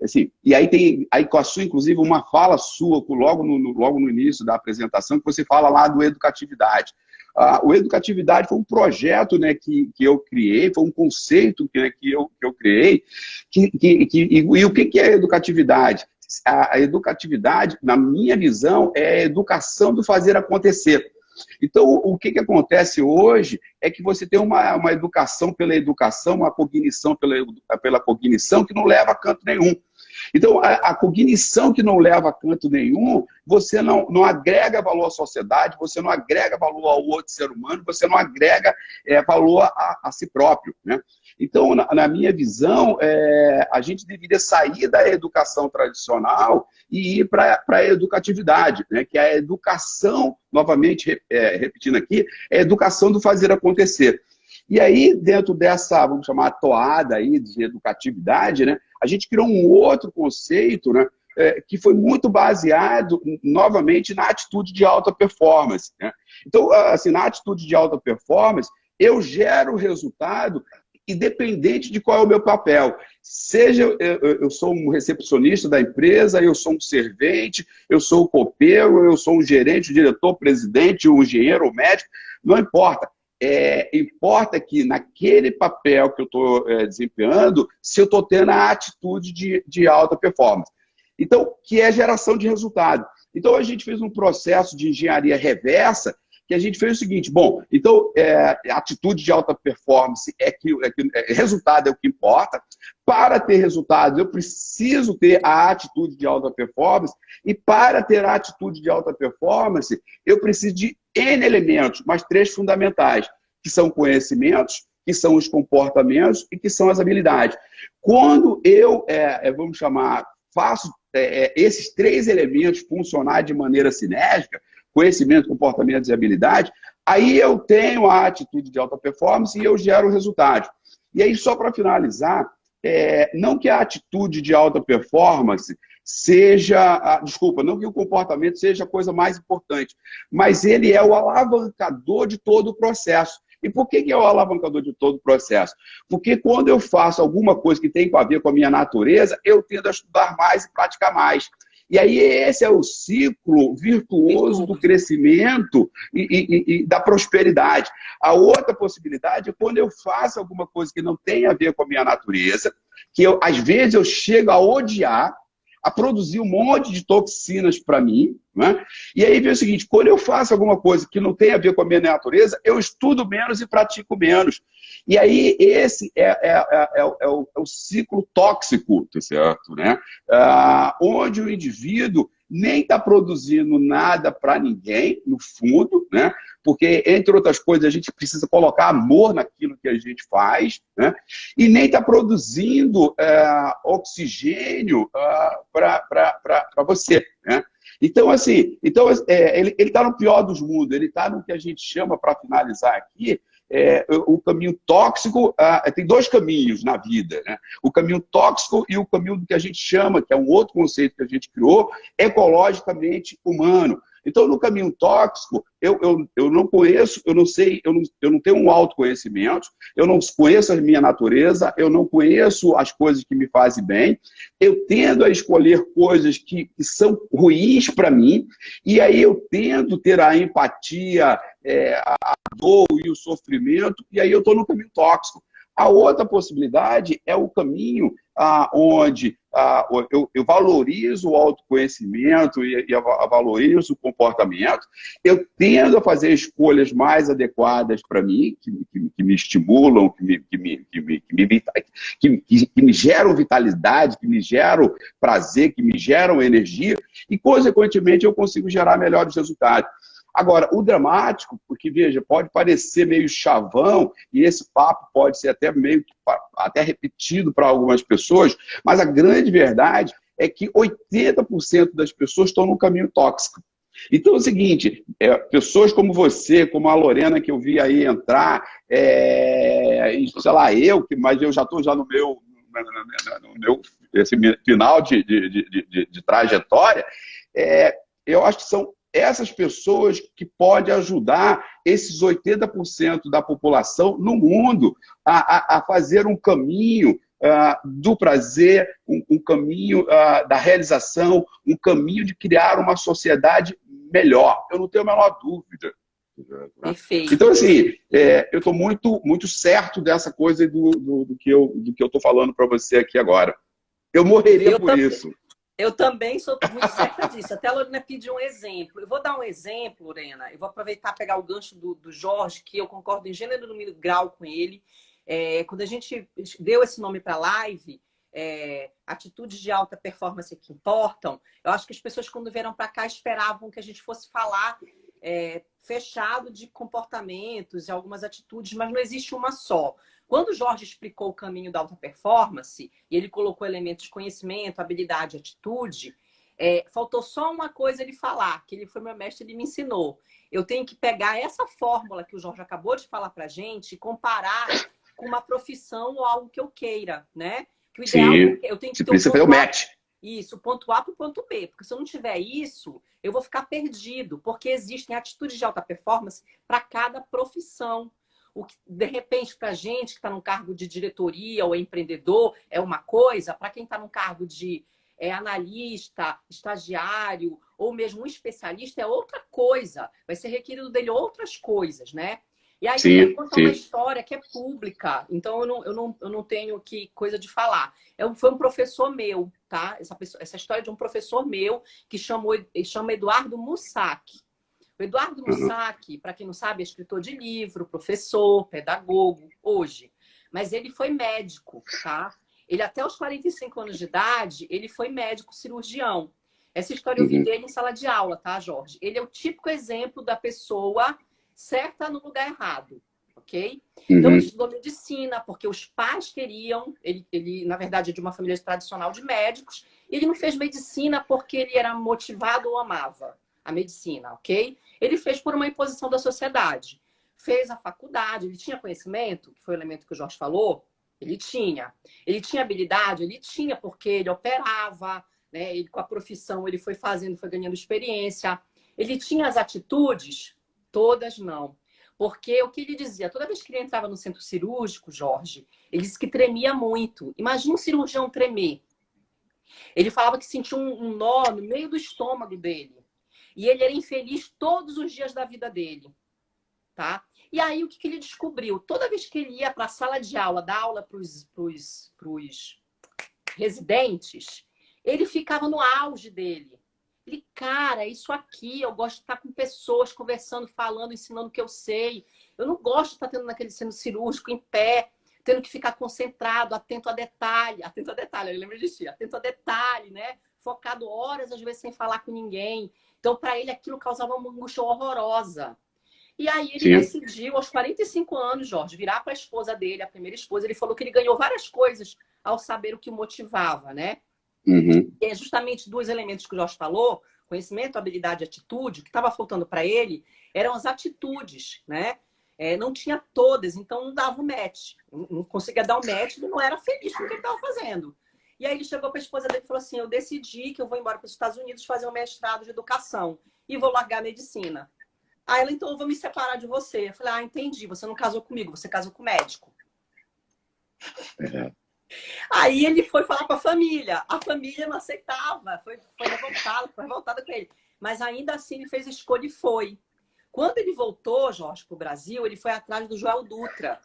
assim, e aí tem com a sua, inclusive, uma fala sua, logo no início da apresentação, que você fala lá do educatividade. O educatividade foi um projeto, né, que eu criei, foi um conceito que eu criei, e o que é a educatividade? A educatividade, na minha visão, é a educação do fazer acontecer. Então, o que acontece hoje é que você tem uma educação pela educação, uma cognição pela cognição que não leva a canto nenhum. Então, a cognição que não leva a canto nenhum, você não agrega valor à sociedade, você não agrega valor ao outro ser humano, você não agrega valor a si próprio, né? Então, na minha visão, a gente deveria sair da educação tradicional e ir para a educatividade, né? Que é a educação, novamente repetindo aqui, é a educação do fazer acontecer. E aí, dentro dessa, vamos chamar, toada aí de educatividade, né, a gente criou um outro conceito, né, que foi muito baseado, novamente, na atitude de alta performance, né? Então, assim, na atitude de alta performance, eu gero resultado independente de qual é o meu papel. Seja eu sou um recepcionista da empresa, eu sou um servente, eu sou um copeiro, eu sou um gerente, um diretor, presidente, um engenheiro, um médico, não importa. Importa que naquele papel que eu estou desempenhando, se eu estou tendo a atitude de alta performance. Então, que é geração de resultado. Então, a gente fez um processo de engenharia reversa, que a gente fez o seguinte, bom, então, a atitude de alta performance resultado é o que importa. Para ter resultados, eu preciso ter a atitude de alta performance, e para ter a atitude de alta performance, eu preciso de N elementos, mas 3 fundamentais, que são conhecimentos, que são os comportamentos e que são as habilidades. Quando eu, vamos chamar, faço esses 3 elementos funcionar de maneira sinérgica, conhecimento, comportamento e habilidade, aí eu tenho a atitude de alta performance e eu gero resultado. E aí, só para finalizar, não que a atitude de alta performance seja, não que o comportamento seja a coisa mais importante, mas ele é o alavancador de todo o processo. E por que é o alavancador de todo o processo? Porque quando eu faço alguma coisa que tem a ver com a minha natureza, eu tendo a estudar mais e praticar mais. E aí esse é o ciclo virtuoso do crescimento e da prosperidade. A outra possibilidade é quando eu faço alguma coisa que não tem a ver com a minha natureza, que às vezes eu chego a odiar, a produzir um monte de toxinas para mim, né? E aí vem o seguinte, quando eu faço alguma coisa que não tem a ver com a minha natureza, eu estudo menos e pratico menos. E aí esse é o ciclo tóxico, tá certo? Né? Onde o indivíduo nem está produzindo nada para ninguém, no fundo, né? Porque, entre outras coisas, a gente precisa colocar amor naquilo que a gente faz, né? E nem está produzindo oxigênio para você, né? Então, assim, ele está no pior dos mundos, ele está no que a gente chama, para finalizar aqui, o caminho tóxico. Tem dois caminhos na vida, né? O caminho tóxico e o caminho do que a gente chama, que é um outro conceito que a gente criou, ecologicamente humano. Então, no caminho tóxico, eu não conheço, eu não sei, eu não tenho um autoconhecimento, eu não conheço a minha natureza, eu não conheço as coisas que me fazem bem, eu tendo a escolher coisas que são ruins para mim, e aí eu tendo ter a empatia, a dor e o sofrimento, e aí eu estou no caminho tóxico. A outra possibilidade é o caminho onde eu valorizo o autoconhecimento e valorizo o comportamento, eu tendo a fazer escolhas mais adequadas para mim, que me estimulam, que me geram vitalidade, que me geram prazer, que me geram energia, e, consequentemente, eu consigo gerar melhores resultados. Agora, o dramático, porque, veja, pode parecer meio chavão, e esse papo pode ser até meio até repetido para algumas pessoas, mas a grande verdade é que 80% das pessoas estão no caminho tóxico. Então é o seguinte, pessoas como você, como a Lorena, que eu vi aí entrar, sei lá, mas eu já estou no meu esse final de trajetória, eu acho que são essas pessoas que podem ajudar esses 80% da população no mundo a fazer um caminho do prazer, um caminho da realização, um caminho de criar uma sociedade melhor. Eu não tenho a menor dúvida. Perfeito. Então, assim, eu estou muito, muito certo dessa coisa do que eu estou falando para você aqui agora. Eu morreria por isso. Eu também sou muito certa disso. Até a Lorena pediu um exemplo. Eu vou dar um exemplo, Lorena. Eu vou aproveitar e pegar o gancho do Jorge, que eu concordo em gênero, número e grau com ele. Quando a gente deu esse nome para a live, atitudes de alta performance que importam, eu acho que as pessoas, quando vieram para cá, esperavam que a gente fosse falar fechado de comportamentos e algumas atitudes, mas não existe uma só. Quando o Jorge explicou o caminho da alta performance, e ele colocou elementos de conhecimento, habilidade, atitude, faltou só uma coisa ele falar, que ele foi meu mestre, ele me ensinou. Eu tenho que pegar essa fórmula que o Jorge acabou de falar para a gente e comparar com uma profissão ou algo que eu queira, né? Que o ideal eu tenho que ter precisa fazer o match. Isso, ponto A para o ponto B. Porque se eu não tiver isso, eu vou ficar perdido. Porque existem atitudes de alta performance para cada profissão. O que, de repente, para a gente que está num cargo de diretoria ou empreendedor, é uma coisa. Para quem está num cargo de analista, estagiário ou mesmo um especialista, é outra coisa. Vai ser requerido dele outras coisas, né? E aí eu quero contar uma história que é pública, então eu não tenho coisa de falar. Foi um professor meu, tá? Essa história de um professor meu que chama Eduardo Mussac. O Eduardo Mussac, para quem não sabe, é escritor de livro, professor, pedagogo, hoje. Mas ele foi médico, tá? Ele, até os 45 anos de idade, ele foi médico cirurgião. Essa história eu vi dele em sala de aula, tá, Jorge? Ele é o típico exemplo da pessoa certa no lugar errado, ok? Então, ele estudou medicina porque os pais queriam, ele na verdade, é de uma família tradicional de médicos, e ele não fez medicina porque ele era motivado ou amava a medicina, ok? Ele fez por uma imposição da sociedade. Fez a faculdade, ele tinha conhecimento, que foi o elemento que o Jorge falou, ele tinha. Ele tinha habilidade, ele tinha, porque ele operava, né? Ele, com a profissão, ele foi fazendo, foi ganhando experiência. Ele tinha as atitudes. Todas não. Porque o que ele dizia, toda vez que ele entrava no centro cirúrgico, Jorge, ele disse que tremia muito. Imagina um cirurgião tremer. Ele falava que sentia um nó no meio do estômago dele. E ele era infeliz todos os dias da vida dele. Tá? E aí o que ele descobriu? Toda vez que ele ia para a sala de aula, dar aula para os residentes, ele ficava no auge dele. Ele, cara, isso aqui, eu gosto de estar com pessoas conversando, falando, ensinando o que eu sei. Eu não gosto de estar tendo naquele centro cirúrgico em pé, tendo que ficar concentrado, atento a detalhe, eu lembro de ti, atento a detalhe, né? focado horas, às vezes, sem falar com ninguém. Então, para ele, aquilo causava uma angústia horrorosa. E aí ele decidiu, aos 45 anos, Jorge, virar para a esposa dele, a primeira esposa. Ele falou que ele ganhou várias coisas ao saber o que o motivava, né? Uhum. E é justamente dois elementos que o Jorge falou, conhecimento, habilidade e atitude. O que estava faltando para ele eram as atitudes, né? Não tinha todas, então não dava o match. Não conseguia dar o match, ele não era feliz com o que ele estava fazendo. E aí ele chegou para a esposa dele e falou assim, eu decidi que eu vou embora para os Estados Unidos fazer um mestrado de educação e vou largar a medicina. Aí ela, então, eu vou me separar de você. Eu falei, entendi, você não casou comigo, você casou com o médico. Aí ele foi falar com a família não aceitava, foi revoltada com ele. Mas ainda assim ele fez a escolha e foi. Quando ele voltou, Jorge, para o Brasil, ele foi atrás do Joel Dutra.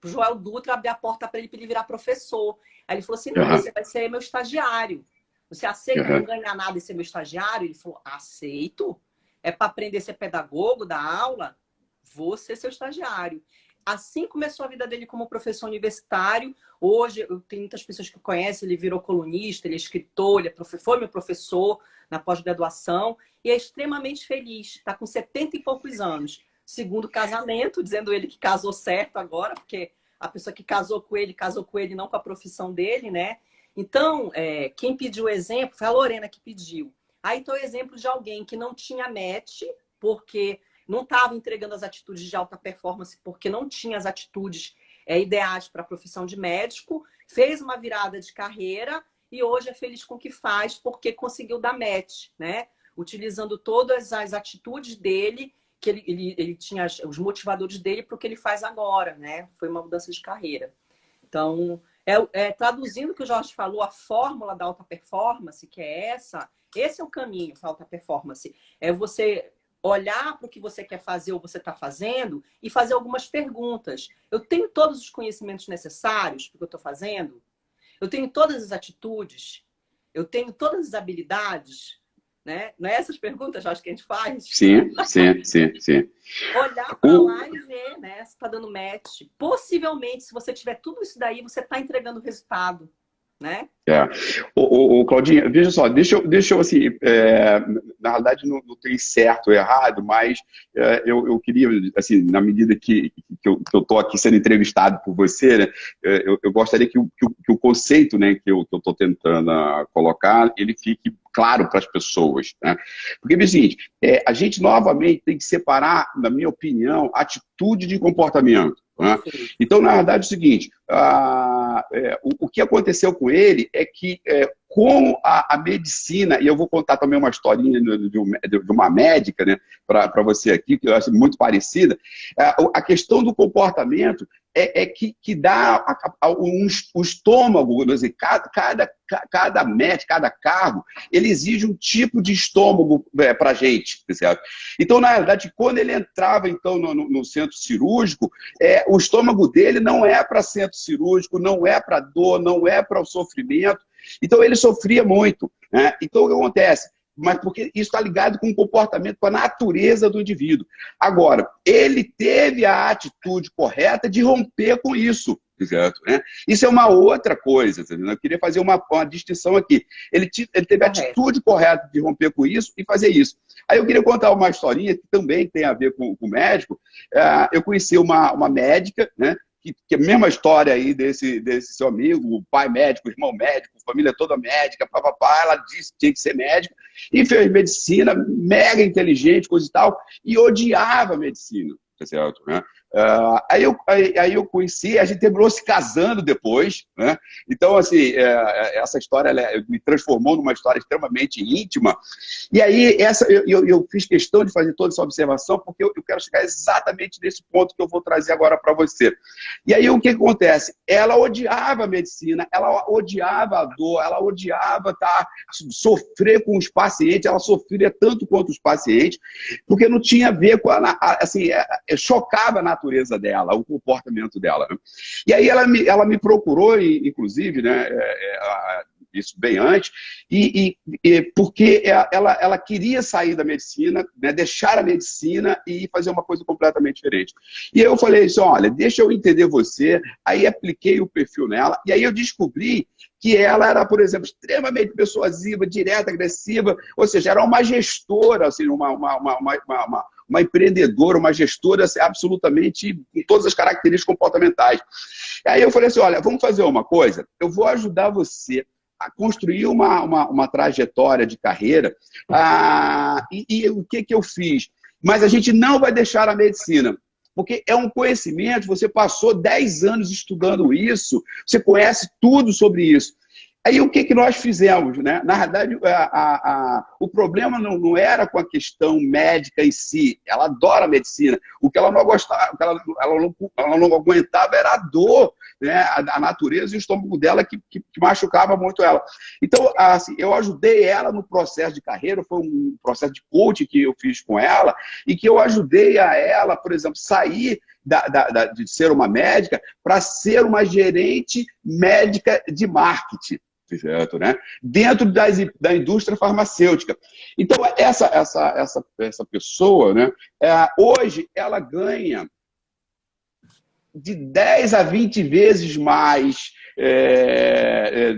O Joel Dutra abriu a porta para ele virar professor. Aí ele falou assim, não, você vai ser meu estagiário. Você aceita não ganhar nada e ser meu estagiário? Ele falou, aceito. É para aprender a ser pedagogo, dar aula? Vou ser seu estagiário. Assim começou a vida dele como professor universitário. Hoje, eu tenho muitas pessoas que conhecem, ele virou colunista, ele é escritor, ele foi meu professor na pós-graduação e é extremamente feliz. Está com 70 e poucos anos. Segundo casamento, dizendo ele que casou certo agora, porque a pessoa que casou com ele não com a profissão dele, né? Então, quem pediu o exemplo foi a Lorena que pediu. Aí então, o exemplo de alguém que não tinha match, porque não estava entregando as atitudes de alta performance, porque não tinha as atitudes ideais para a profissão de médico, fez uma virada de carreira e hoje é feliz com o que faz, porque conseguiu dar match, né? Utilizando todas as atitudes dele, que ele tinha os motivadores dele para o que ele faz agora, né? Foi uma mudança de carreira. Então, traduzindo o que o Jorge falou, a fórmula da alta performance, que é esse é o caminho para a alta performance. É você olhar para o que você quer fazer ou você está fazendo e fazer algumas perguntas. Eu tenho todos os conhecimentos necessários para o que eu estou fazendo? Eu tenho todas as atitudes? Eu tenho todas as habilidades? Né? Não é essas perguntas, Jorge, que a gente faz? Sim. Olhar para lá e ver, né? Se está dando match. Possivelmente, se você tiver tudo isso daí, você está entregando o resultado, né? Claudinha, veja só, deixa eu assim, na verdade não tem certo ou errado, mas eu queria, assim, na medida que eu estou aqui sendo entrevistado por você, né, eu gostaria que o conceito, né, que eu estou tentando colocar, ele fique claro para as pessoas, né? Porque, é o seguinte, a gente novamente tem que separar, na minha opinião, atitude de comportamento. Né? Então, na verdade, é o seguinte, o que aconteceu com ele é que com a medicina, e eu vou contar também uma historinha de uma médica, né, para você aqui, que eu acho muito parecida, a questão do comportamento que dá o estômago, dizer, cada médico, cada cargo, ele exige um tipo de estômago para a gente, certo? Então, na verdade, quando ele entrava então, no centro cirúrgico, o estômago dele não é para centro cirúrgico, não é para dor, não é para o sofrimento. Então, ele sofria muito, né? Então, o que acontece? Mas porque isso está ligado com o comportamento, com a natureza do indivíduo. Agora, ele teve a atitude correta de romper com isso, certo? Né? Isso é uma outra coisa, eu queria fazer uma distinção aqui. Ele teve a atitude correta de romper com isso e fazer isso. Aí eu queria contar uma historinha que também tem a ver com o médico. Eu conheci uma médica, né? Que é a mesma história aí desse seu amigo, o pai médico, o irmão médico, família toda médica, papapá, ela disse que tinha que ser médico, e fez medicina, mega inteligente, coisa e tal, e odiava a medicina, tá certo? Né? Aí eu conheci, a gente terminou se casando depois, né? Então, assim, essa história me transformou numa história extremamente íntima. E aí, eu fiz questão de fazer toda essa observação, porque eu quero chegar exatamente nesse ponto que eu vou trazer agora para você. E aí, o que acontece? Ela odiava a medicina, ela odiava a dor, ela odiava sofrer com os pacientes, ela sofria tanto quanto os pacientes, porque não tinha a ver com assim, chocava a natureza dela, o comportamento dela. Né? E aí ela me procurou, inclusive, né, isso bem antes, porque ela queria sair da medicina, né, deixar a medicina e fazer uma coisa completamente diferente. E aí eu falei assim, olha, deixa eu entender você, aí apliquei o perfil nela, e aí eu descobri que ela era, por exemplo, extremamente persuasiva, direta, agressiva, ou seja, era uma gestora, assim, uma empreendedora, uma gestora assim, absolutamente com todas as características comportamentais. Aí eu falei assim, olha, vamos fazer uma coisa, eu vou ajudar você a construir uma trajetória de carreira, e o que eu fiz? Mas a gente não vai deixar a medicina, porque é um conhecimento, você passou 10 anos estudando isso, você conhece tudo sobre isso. Aí o que nós fizemos? Né? Na verdade, o problema não era com a questão médica em si. Ela adora a medicina. O que ela não gostava, o que ela não aguentava era a dor, né? A natureza e o estômago dela que machucava muito ela. Então, assim, eu ajudei ela no processo de carreira, foi um processo de coaching que eu fiz com ela, e que eu ajudei a ela, por exemplo, sair de ser uma médica para ser uma gerente médica de marketing. Certo, né? Dentro da indústria farmacêutica. Então, essa pessoa, né, hoje, ela ganha de 10 a 20 vezes mais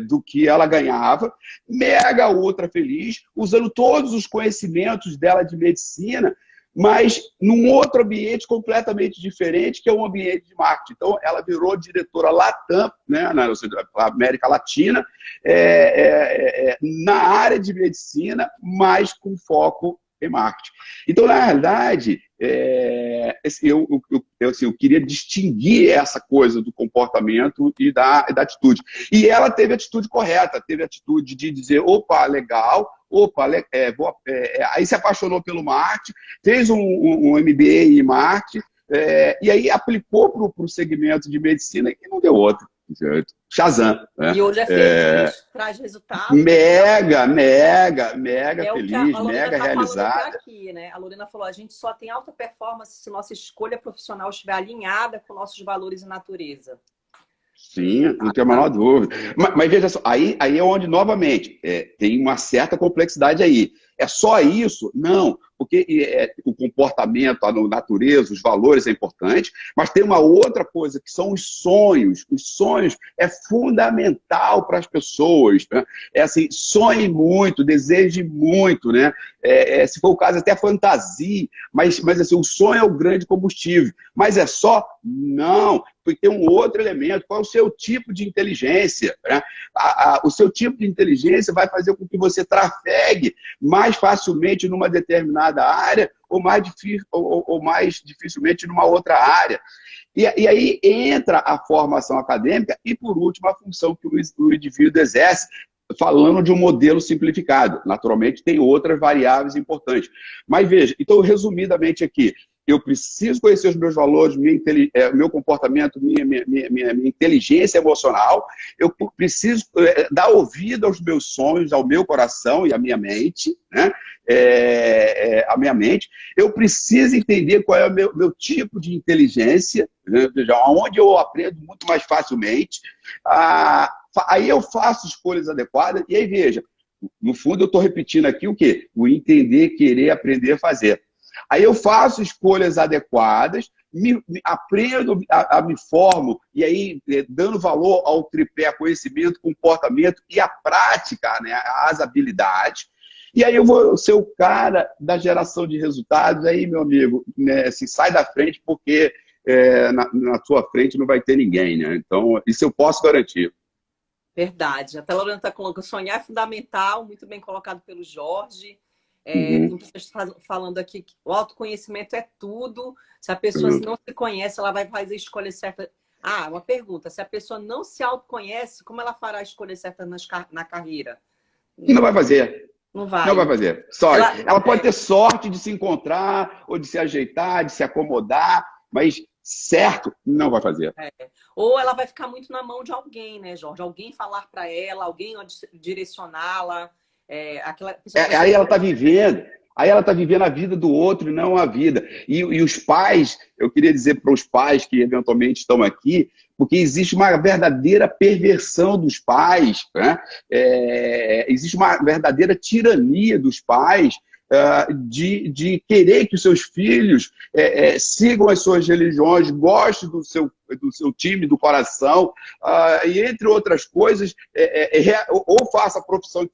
do que ela ganhava, mega ultra feliz, usando todos os conhecimentos dela de medicina, mas num outro ambiente completamente diferente, que é um ambiente de marketing. Então, ela virou diretora Latam, né, na América Latina, na área de medicina, mas com foco em marketing. Então, na realidade, eu queria distinguir essa coisa do comportamento e da atitude. E ela teve a atitude correta, teve a atitude de dizer, opa, legal, opa, aí se apaixonou pelo marketing, fez um MBA em marketing, e aí aplicou para o segmento de medicina e não deu outro. Shazam. Né? E hoje é feliz, traz resultado. Mega O que feliz, a Lorena mega está falando até realizada. aqui, né? A Lorena falou, a gente só tem alta performance se nossa escolha profissional estiver alinhada com nossos valores e natureza. Sim, não tem a menor dúvida. Mas veja só, aí é onde, novamente, tem uma certa complexidade aí. É só isso? Não, porque o comportamento, a natureza, os valores é importante, mas tem uma outra coisa, que são os sonhos. Os sonhos é fundamental para as pessoas. Né? É assim, sonhe muito, deseje muito, né? Se for o caso, até fantasia, mas assim, o sonho é o grande combustível. Mas é só? Não, porque tem um outro elemento, qual é o seu tipo de inteligência? Né? O seu tipo de inteligência vai fazer com que você trafegue mais facilmente numa determinada área ou mais dificilmente numa outra área. E aí entra a formação acadêmica e, por último, a função que o indivíduo exerce, falando de um modelo simplificado. Naturalmente, tem outras variáveis importantes. Mas veja, então, resumidamente aqui, eu preciso conhecer os meus valores, meu comportamento, minha inteligência emocional. Eu preciso dar ouvido aos meus sonhos, ao meu coração e à minha mente, né? A minha mente. Eu preciso entender qual é o meu tipo de inteligência, né? Onde eu aprendo muito mais facilmente. Aí eu faço escolhas adequadas. E aí, veja, no fundo eu estou repetindo aqui o quê? O entender, querer, aprender, fazer. Aí eu faço escolhas adequadas, aprendo, me formo, e aí dando valor ao tripé conhecimento, comportamento e a prática, né, as habilidades. E aí eu vou ser o cara da geração de resultados. Aí, meu amigo, né, assim, sai da frente, porque na sua frente não vai ter ninguém. Né? Então, isso eu posso garantir. Verdade. Até a Lorena está colocando, sonhar é fundamental, muito bem colocado pelo Jorge. Uhum. Tem pessoas falando aqui que o autoconhecimento é tudo. Se a pessoa Uhum. não se conhece, ela vai fazer a escolha certa. Uma pergunta. Se a pessoa não se autoconhece, como ela fará a escolha certa na carreira? Não vai fazer. Não Não vai vai. fazer. Sorry. Ela pode ter sorte de se encontrar, ou de se ajeitar, de se acomodar, mas certo, não vai fazer. Ou ela vai ficar muito na mão de alguém, né, Jorge? Alguém falar para ela, alguém direcioná-la. Aquela pessoa Aí ela está vivendo. Aí ela está vivendo a vida do outro e não a vida. E os pais, eu queria dizer para os pais que eventualmente estão aqui, porque existe uma verdadeira perversão dos pais, né? Existe uma verdadeira tirania dos pais de querer que os seus filhos sigam as suas religiões, gostem do seu time, do coração, e entre outras coisas, ou faça a profissão que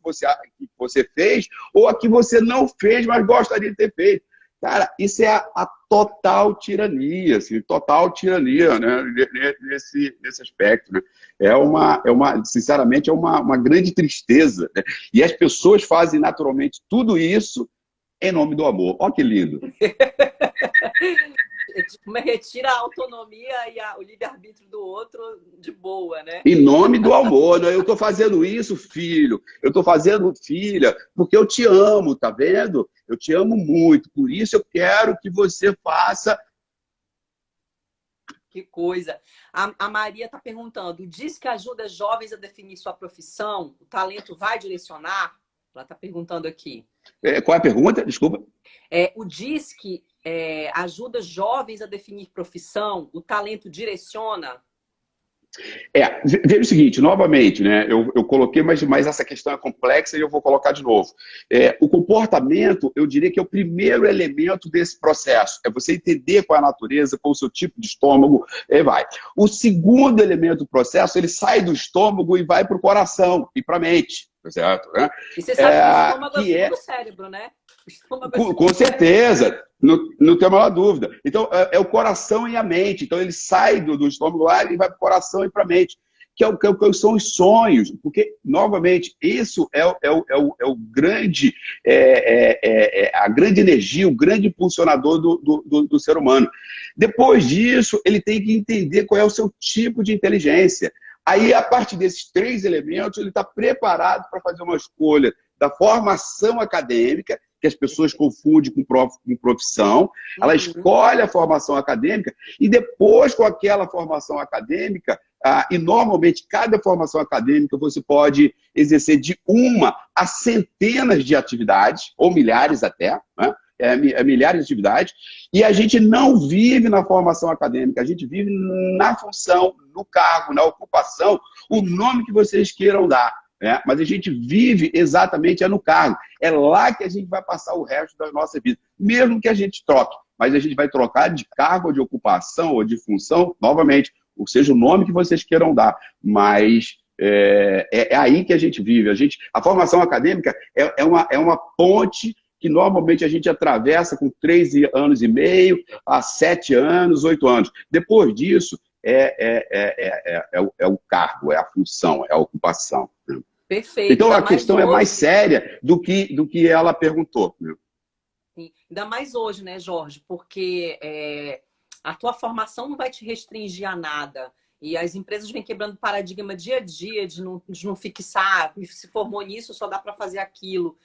você fez, ou a que você não fez, mas gostaria de ter feito. Cara, isso é a total tirania, assim, total tirania, né, nesse aspecto, né? Sinceramente, é uma grande tristeza, né? E as pessoas fazem naturalmente tudo isso em nome do amor. Olha que lindo. Como retira a autonomia e o livre-arbítrio do outro de boa, né? Em nome do amor, né? Eu estou fazendo isso, filho. Eu estou fazendo, filha, porque eu te amo, tá vendo? Eu te amo muito. Por isso eu quero que você faça. Que coisa. A Maria está perguntando, diz que ajuda jovens a definir sua profissão? O talento vai direcionar? Ela está perguntando aqui. Qual é a pergunta? Desculpa. O DISC ajuda jovens a definir profissão? O talento direciona? Veja o seguinte, novamente, né? Eu coloquei, mas essa questão é complexa e eu vou colocar de novo. O comportamento, eu diria que é o primeiro elemento desse processo. É você entender qual é a natureza, qual é o seu tipo de estômago, e vai. O segundo elemento do processo, ele sai do estômago e vai para o coração e para a mente, certo? Né? E você sabe que o estômago é o segundo cérebro, né? Com certeza, não tem a menor dúvida. Então, é o coração e a mente. Então, ele sai do estômago lá e vai para o coração e para a mente, que são os sonhos. Porque, novamente, isso é o grande, a grande energia, o grande impulsionador do ser humano. Depois disso, ele tem que entender qual é o seu tipo de inteligência. Aí, a partir desses três elementos, ele está preparado para fazer uma escolha da formação acadêmica, que as pessoas confundem com profissão. Ela escolhe a formação acadêmica e depois, com aquela formação acadêmica, e normalmente cada formação acadêmica você pode exercer de uma a centenas de atividades, ou milhares até, né? Milhares de atividades, e a gente não vive na formação acadêmica, a gente vive na função, no cargo, na ocupação, o nome que vocês queiram dar. Mas a gente vive exatamente no cargo. É lá que a gente vai passar o resto da nossa vida. Mesmo que a gente troque, mas a gente vai trocar de cargo, ou de ocupação, ou de função, novamente, ou seja, o nome que vocês queiram dar. Mas é aí que a gente vive. A formação acadêmica é uma ponte que normalmente a gente atravessa com 3 anos e meio a 7 anos, 8 anos. Depois disso, é o cargo, é a função, é a ocupação. Perfeito. Então a questão é mais séria do que ela perguntou. Sim. Ainda mais hoje, né, Jorge? Porque a tua formação não vai te restringir a nada. E as empresas vêm quebrando paradigma dia a dia de não fixar, se formou nisso, só dá para fazer aquilo.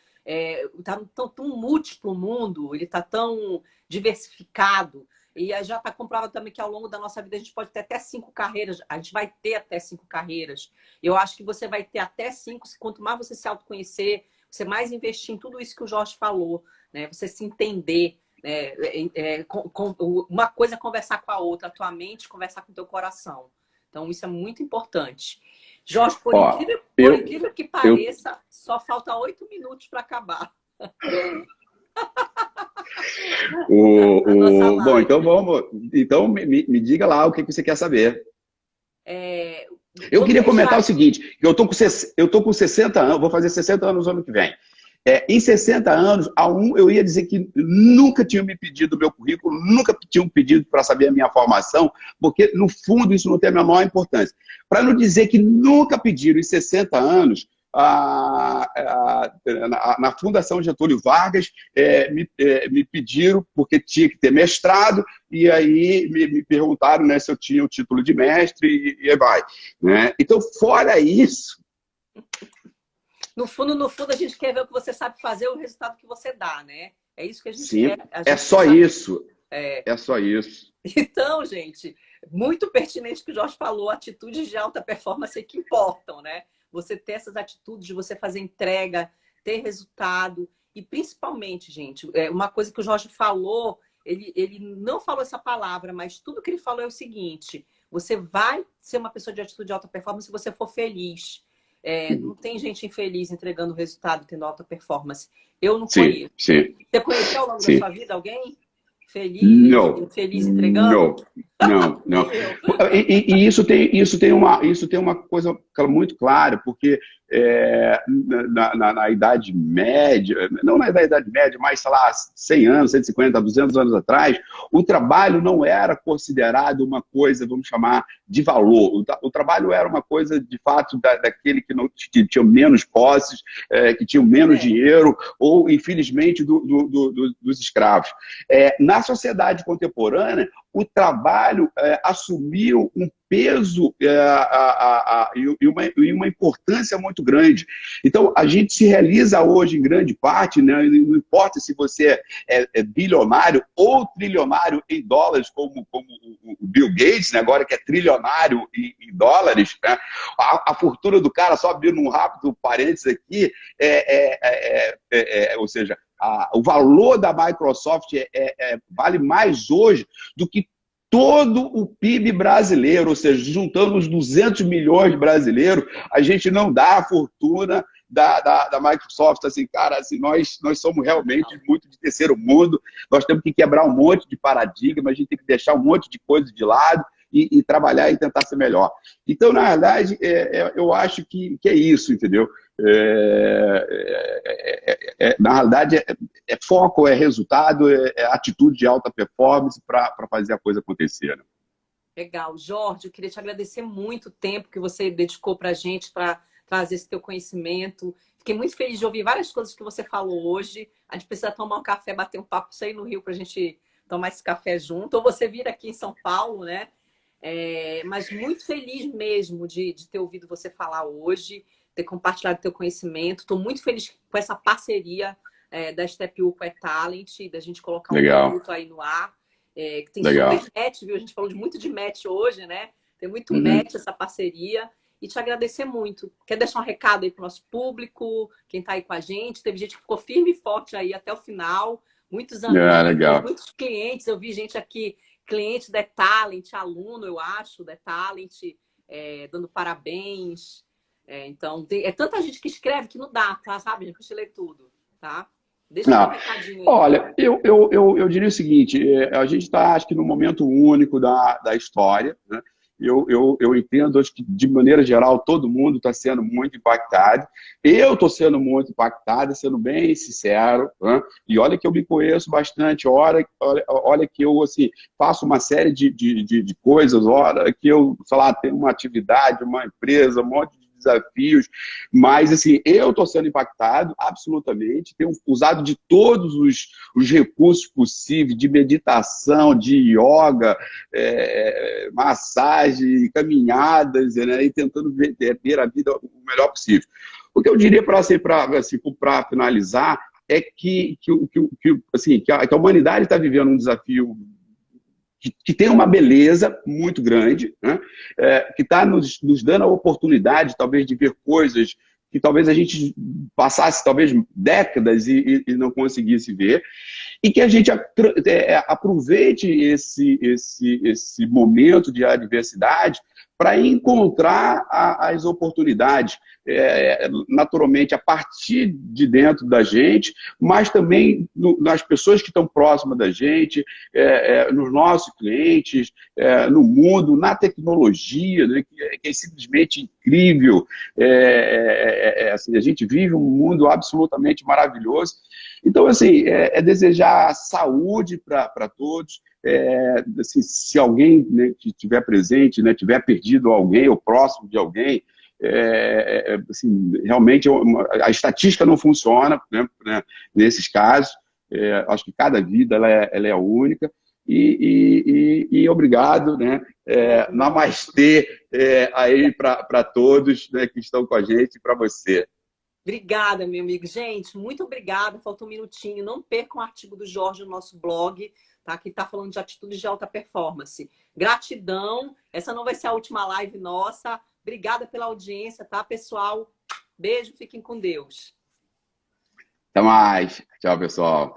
Tá tão múltiplo o mundo, ele está tão diversificado. E já está comprovado também que ao longo da nossa vida a gente pode ter até 5 carreiras. A gente vai ter até 5 carreiras. Eu acho que você vai ter até 5. Quanto mais você se autoconhecer, você mais investir em tudo isso que o Jorge falou, né? Você se entender. Uma coisa é conversar com a outra, a tua mente conversar com o teu coração. Então, isso é muito importante. Jorge, por incrível que pareça, só falta 8 minutos para acabar. Bom, então vamos. Então me diga lá o que você quer saber. Eu queria comentar o seguinte: que eu tô com 60 anos, vou fazer 60 anos no ano que vem. Em 60 anos, eu ia dizer que nunca tinham me pedido o meu currículo, nunca tinham pedido para saber a minha formação, porque, no fundo, isso não tem a menor importância. Para não dizer que nunca pediram em 60 anos, na Fundação Getúlio Vargas, me pediram, porque tinha que ter mestrado, e aí me perguntaram, né, se eu tinha o título de mestre, e vai. Né? Então, fora isso... No fundo, a gente quer ver o que você sabe fazer, o resultado que você dá, né? É isso que a gente Sim, quer. É só isso. Então, gente, muito pertinente o que o Jorge falou, atitudes de alta performance que importam, né? Você ter essas atitudes de você fazer entrega, ter resultado E principalmente, gente, uma coisa que o Jorge falou, ele não falou essa palavra, mas tudo que ele falou é o seguinte: você vai ser uma pessoa de atitude de alta performance se você for feliz. Não tem gente infeliz entregando resultado tendo alta performance. Eu não Sim, conheço. sim, Você conheceu ao longo da sim. sua vida alguém Não, feliz entregando? não, não, não. Nem eu. E isso tem uma coisa muito clara, porque na Idade Média, não na Idade Média, mas, sei lá, 100 anos, 150, 200 anos atrás, o trabalho não era considerado uma coisa, vamos chamar, de valor. O trabalho era uma coisa, de fato, daquele que tinha menos posses, que tinham menos dinheiro, ou, infelizmente, dos escravos. Na sociedade contemporânea, o trabalho assumiu um peso e uma importância muito grande. Então, a gente se realiza hoje, em grande parte, né, não importa se você é bilionário ou trilionário em dólares, como o Bill Gates, né, agora que é trilionário em dólares, né, a fortuna do cara, só abrindo um rápido parênteses aqui, ou seja, o valor da Microsoft vale mais hoje do que todo o PIB brasileiro, ou seja, juntando os 200 milhões de brasileiros, a gente não dá a fortuna da Microsoft. Assim, cara, assim, nós somos realmente muito de terceiro mundo, nós temos que quebrar um monte de paradigma, a gente tem que deixar um monte de coisa de lado e trabalhar e tentar ser melhor. Então, na verdade, eu acho que é isso, entendeu? Na realidade, foco, é resultado, é atitude de alta performance para fazer a coisa acontecer. Né? Legal. Jorge, eu queria te agradecer muito o tempo que você dedicou para a gente, para trazer esse teu conhecimento. Fiquei muito feliz de ouvir várias coisas que você falou hoje. A gente precisa tomar um café, bater um papo, sair no Rio para a gente tomar esse café junto. Ou você vir aqui em São Paulo, né? Mas muito feliz mesmo de ter ouvido você falar hoje, ter compartilhado teu conhecimento. Estou muito feliz com essa parceria da Step U com a Talent, da gente colocar um produto aí no ar. Que tem super match, viu? A gente falou muito de match hoje, né? Tem muito match essa parceria. E te agradecer muito. Quer deixar um recado aí para o nosso público, quem está aí com a gente? Teve gente que ficou firme e forte aí até o final. Muitos amigos, muitos clientes. Eu vi gente aqui, cliente da Talent, aluno, eu acho, da Talent, dando parabéns. Então, é tanta gente que escreve que não dá, tá? Sabe? A gente lê tudo, tá? Deixa um recadinho aí. Olha, eu diria o seguinte, a gente está, acho que, num momento único da história, né? Eu entendo, acho que, de maneira geral, todo mundo está sendo muito impactado. Eu estou sendo muito impactado, sendo bem sincero, né? E olha que eu me conheço bastante, olha que eu, assim, faço uma série de coisas, olha que eu, sei lá, tenho uma atividade, uma empresa, um monte de desafios, mas assim, eu estou sendo impactado absolutamente, tenho usado de todos os recursos possíveis, de meditação, de yoga, massagem, caminhadas, né, e tentando ver a vida o melhor possível. O que eu diria para finalizar é que a humanidade está vivendo um desafio que tem uma beleza muito grande, né? Que está nos dando a oportunidade, talvez, de ver coisas que talvez a gente passasse, talvez, décadas e não conseguisse ver, e que a gente aproveite esse momento de adversidade para encontrar as oportunidades, naturalmente, a partir de dentro da gente, mas também nas pessoas que estão próximas da gente, nos nossos clientes, no mundo, na tecnologia, né, que é simplesmente incrível. Assim, a gente vive um mundo absolutamente maravilhoso. Então, assim, desejar saúde para todos. Assim, se alguém, né, que estiver presente, né, tiver perdido alguém ou próximo de alguém, assim, realmente a estatística não funciona, né, nesses casos. Acho que cada vida ela é única. E obrigado, né? Namastê aí para todos, né, que estão com a gente e para você. Obrigada, meu amigo. Gente, muito obrigada. Falta um minutinho. Não percam o artigo do Jorge no nosso blog, tá? Que está falando de atitudes de alta performance. Gratidão. Essa não vai ser a última live nossa. Obrigada pela audiência, tá, pessoal? Beijo, fiquem com Deus. Até mais. Tchau, pessoal.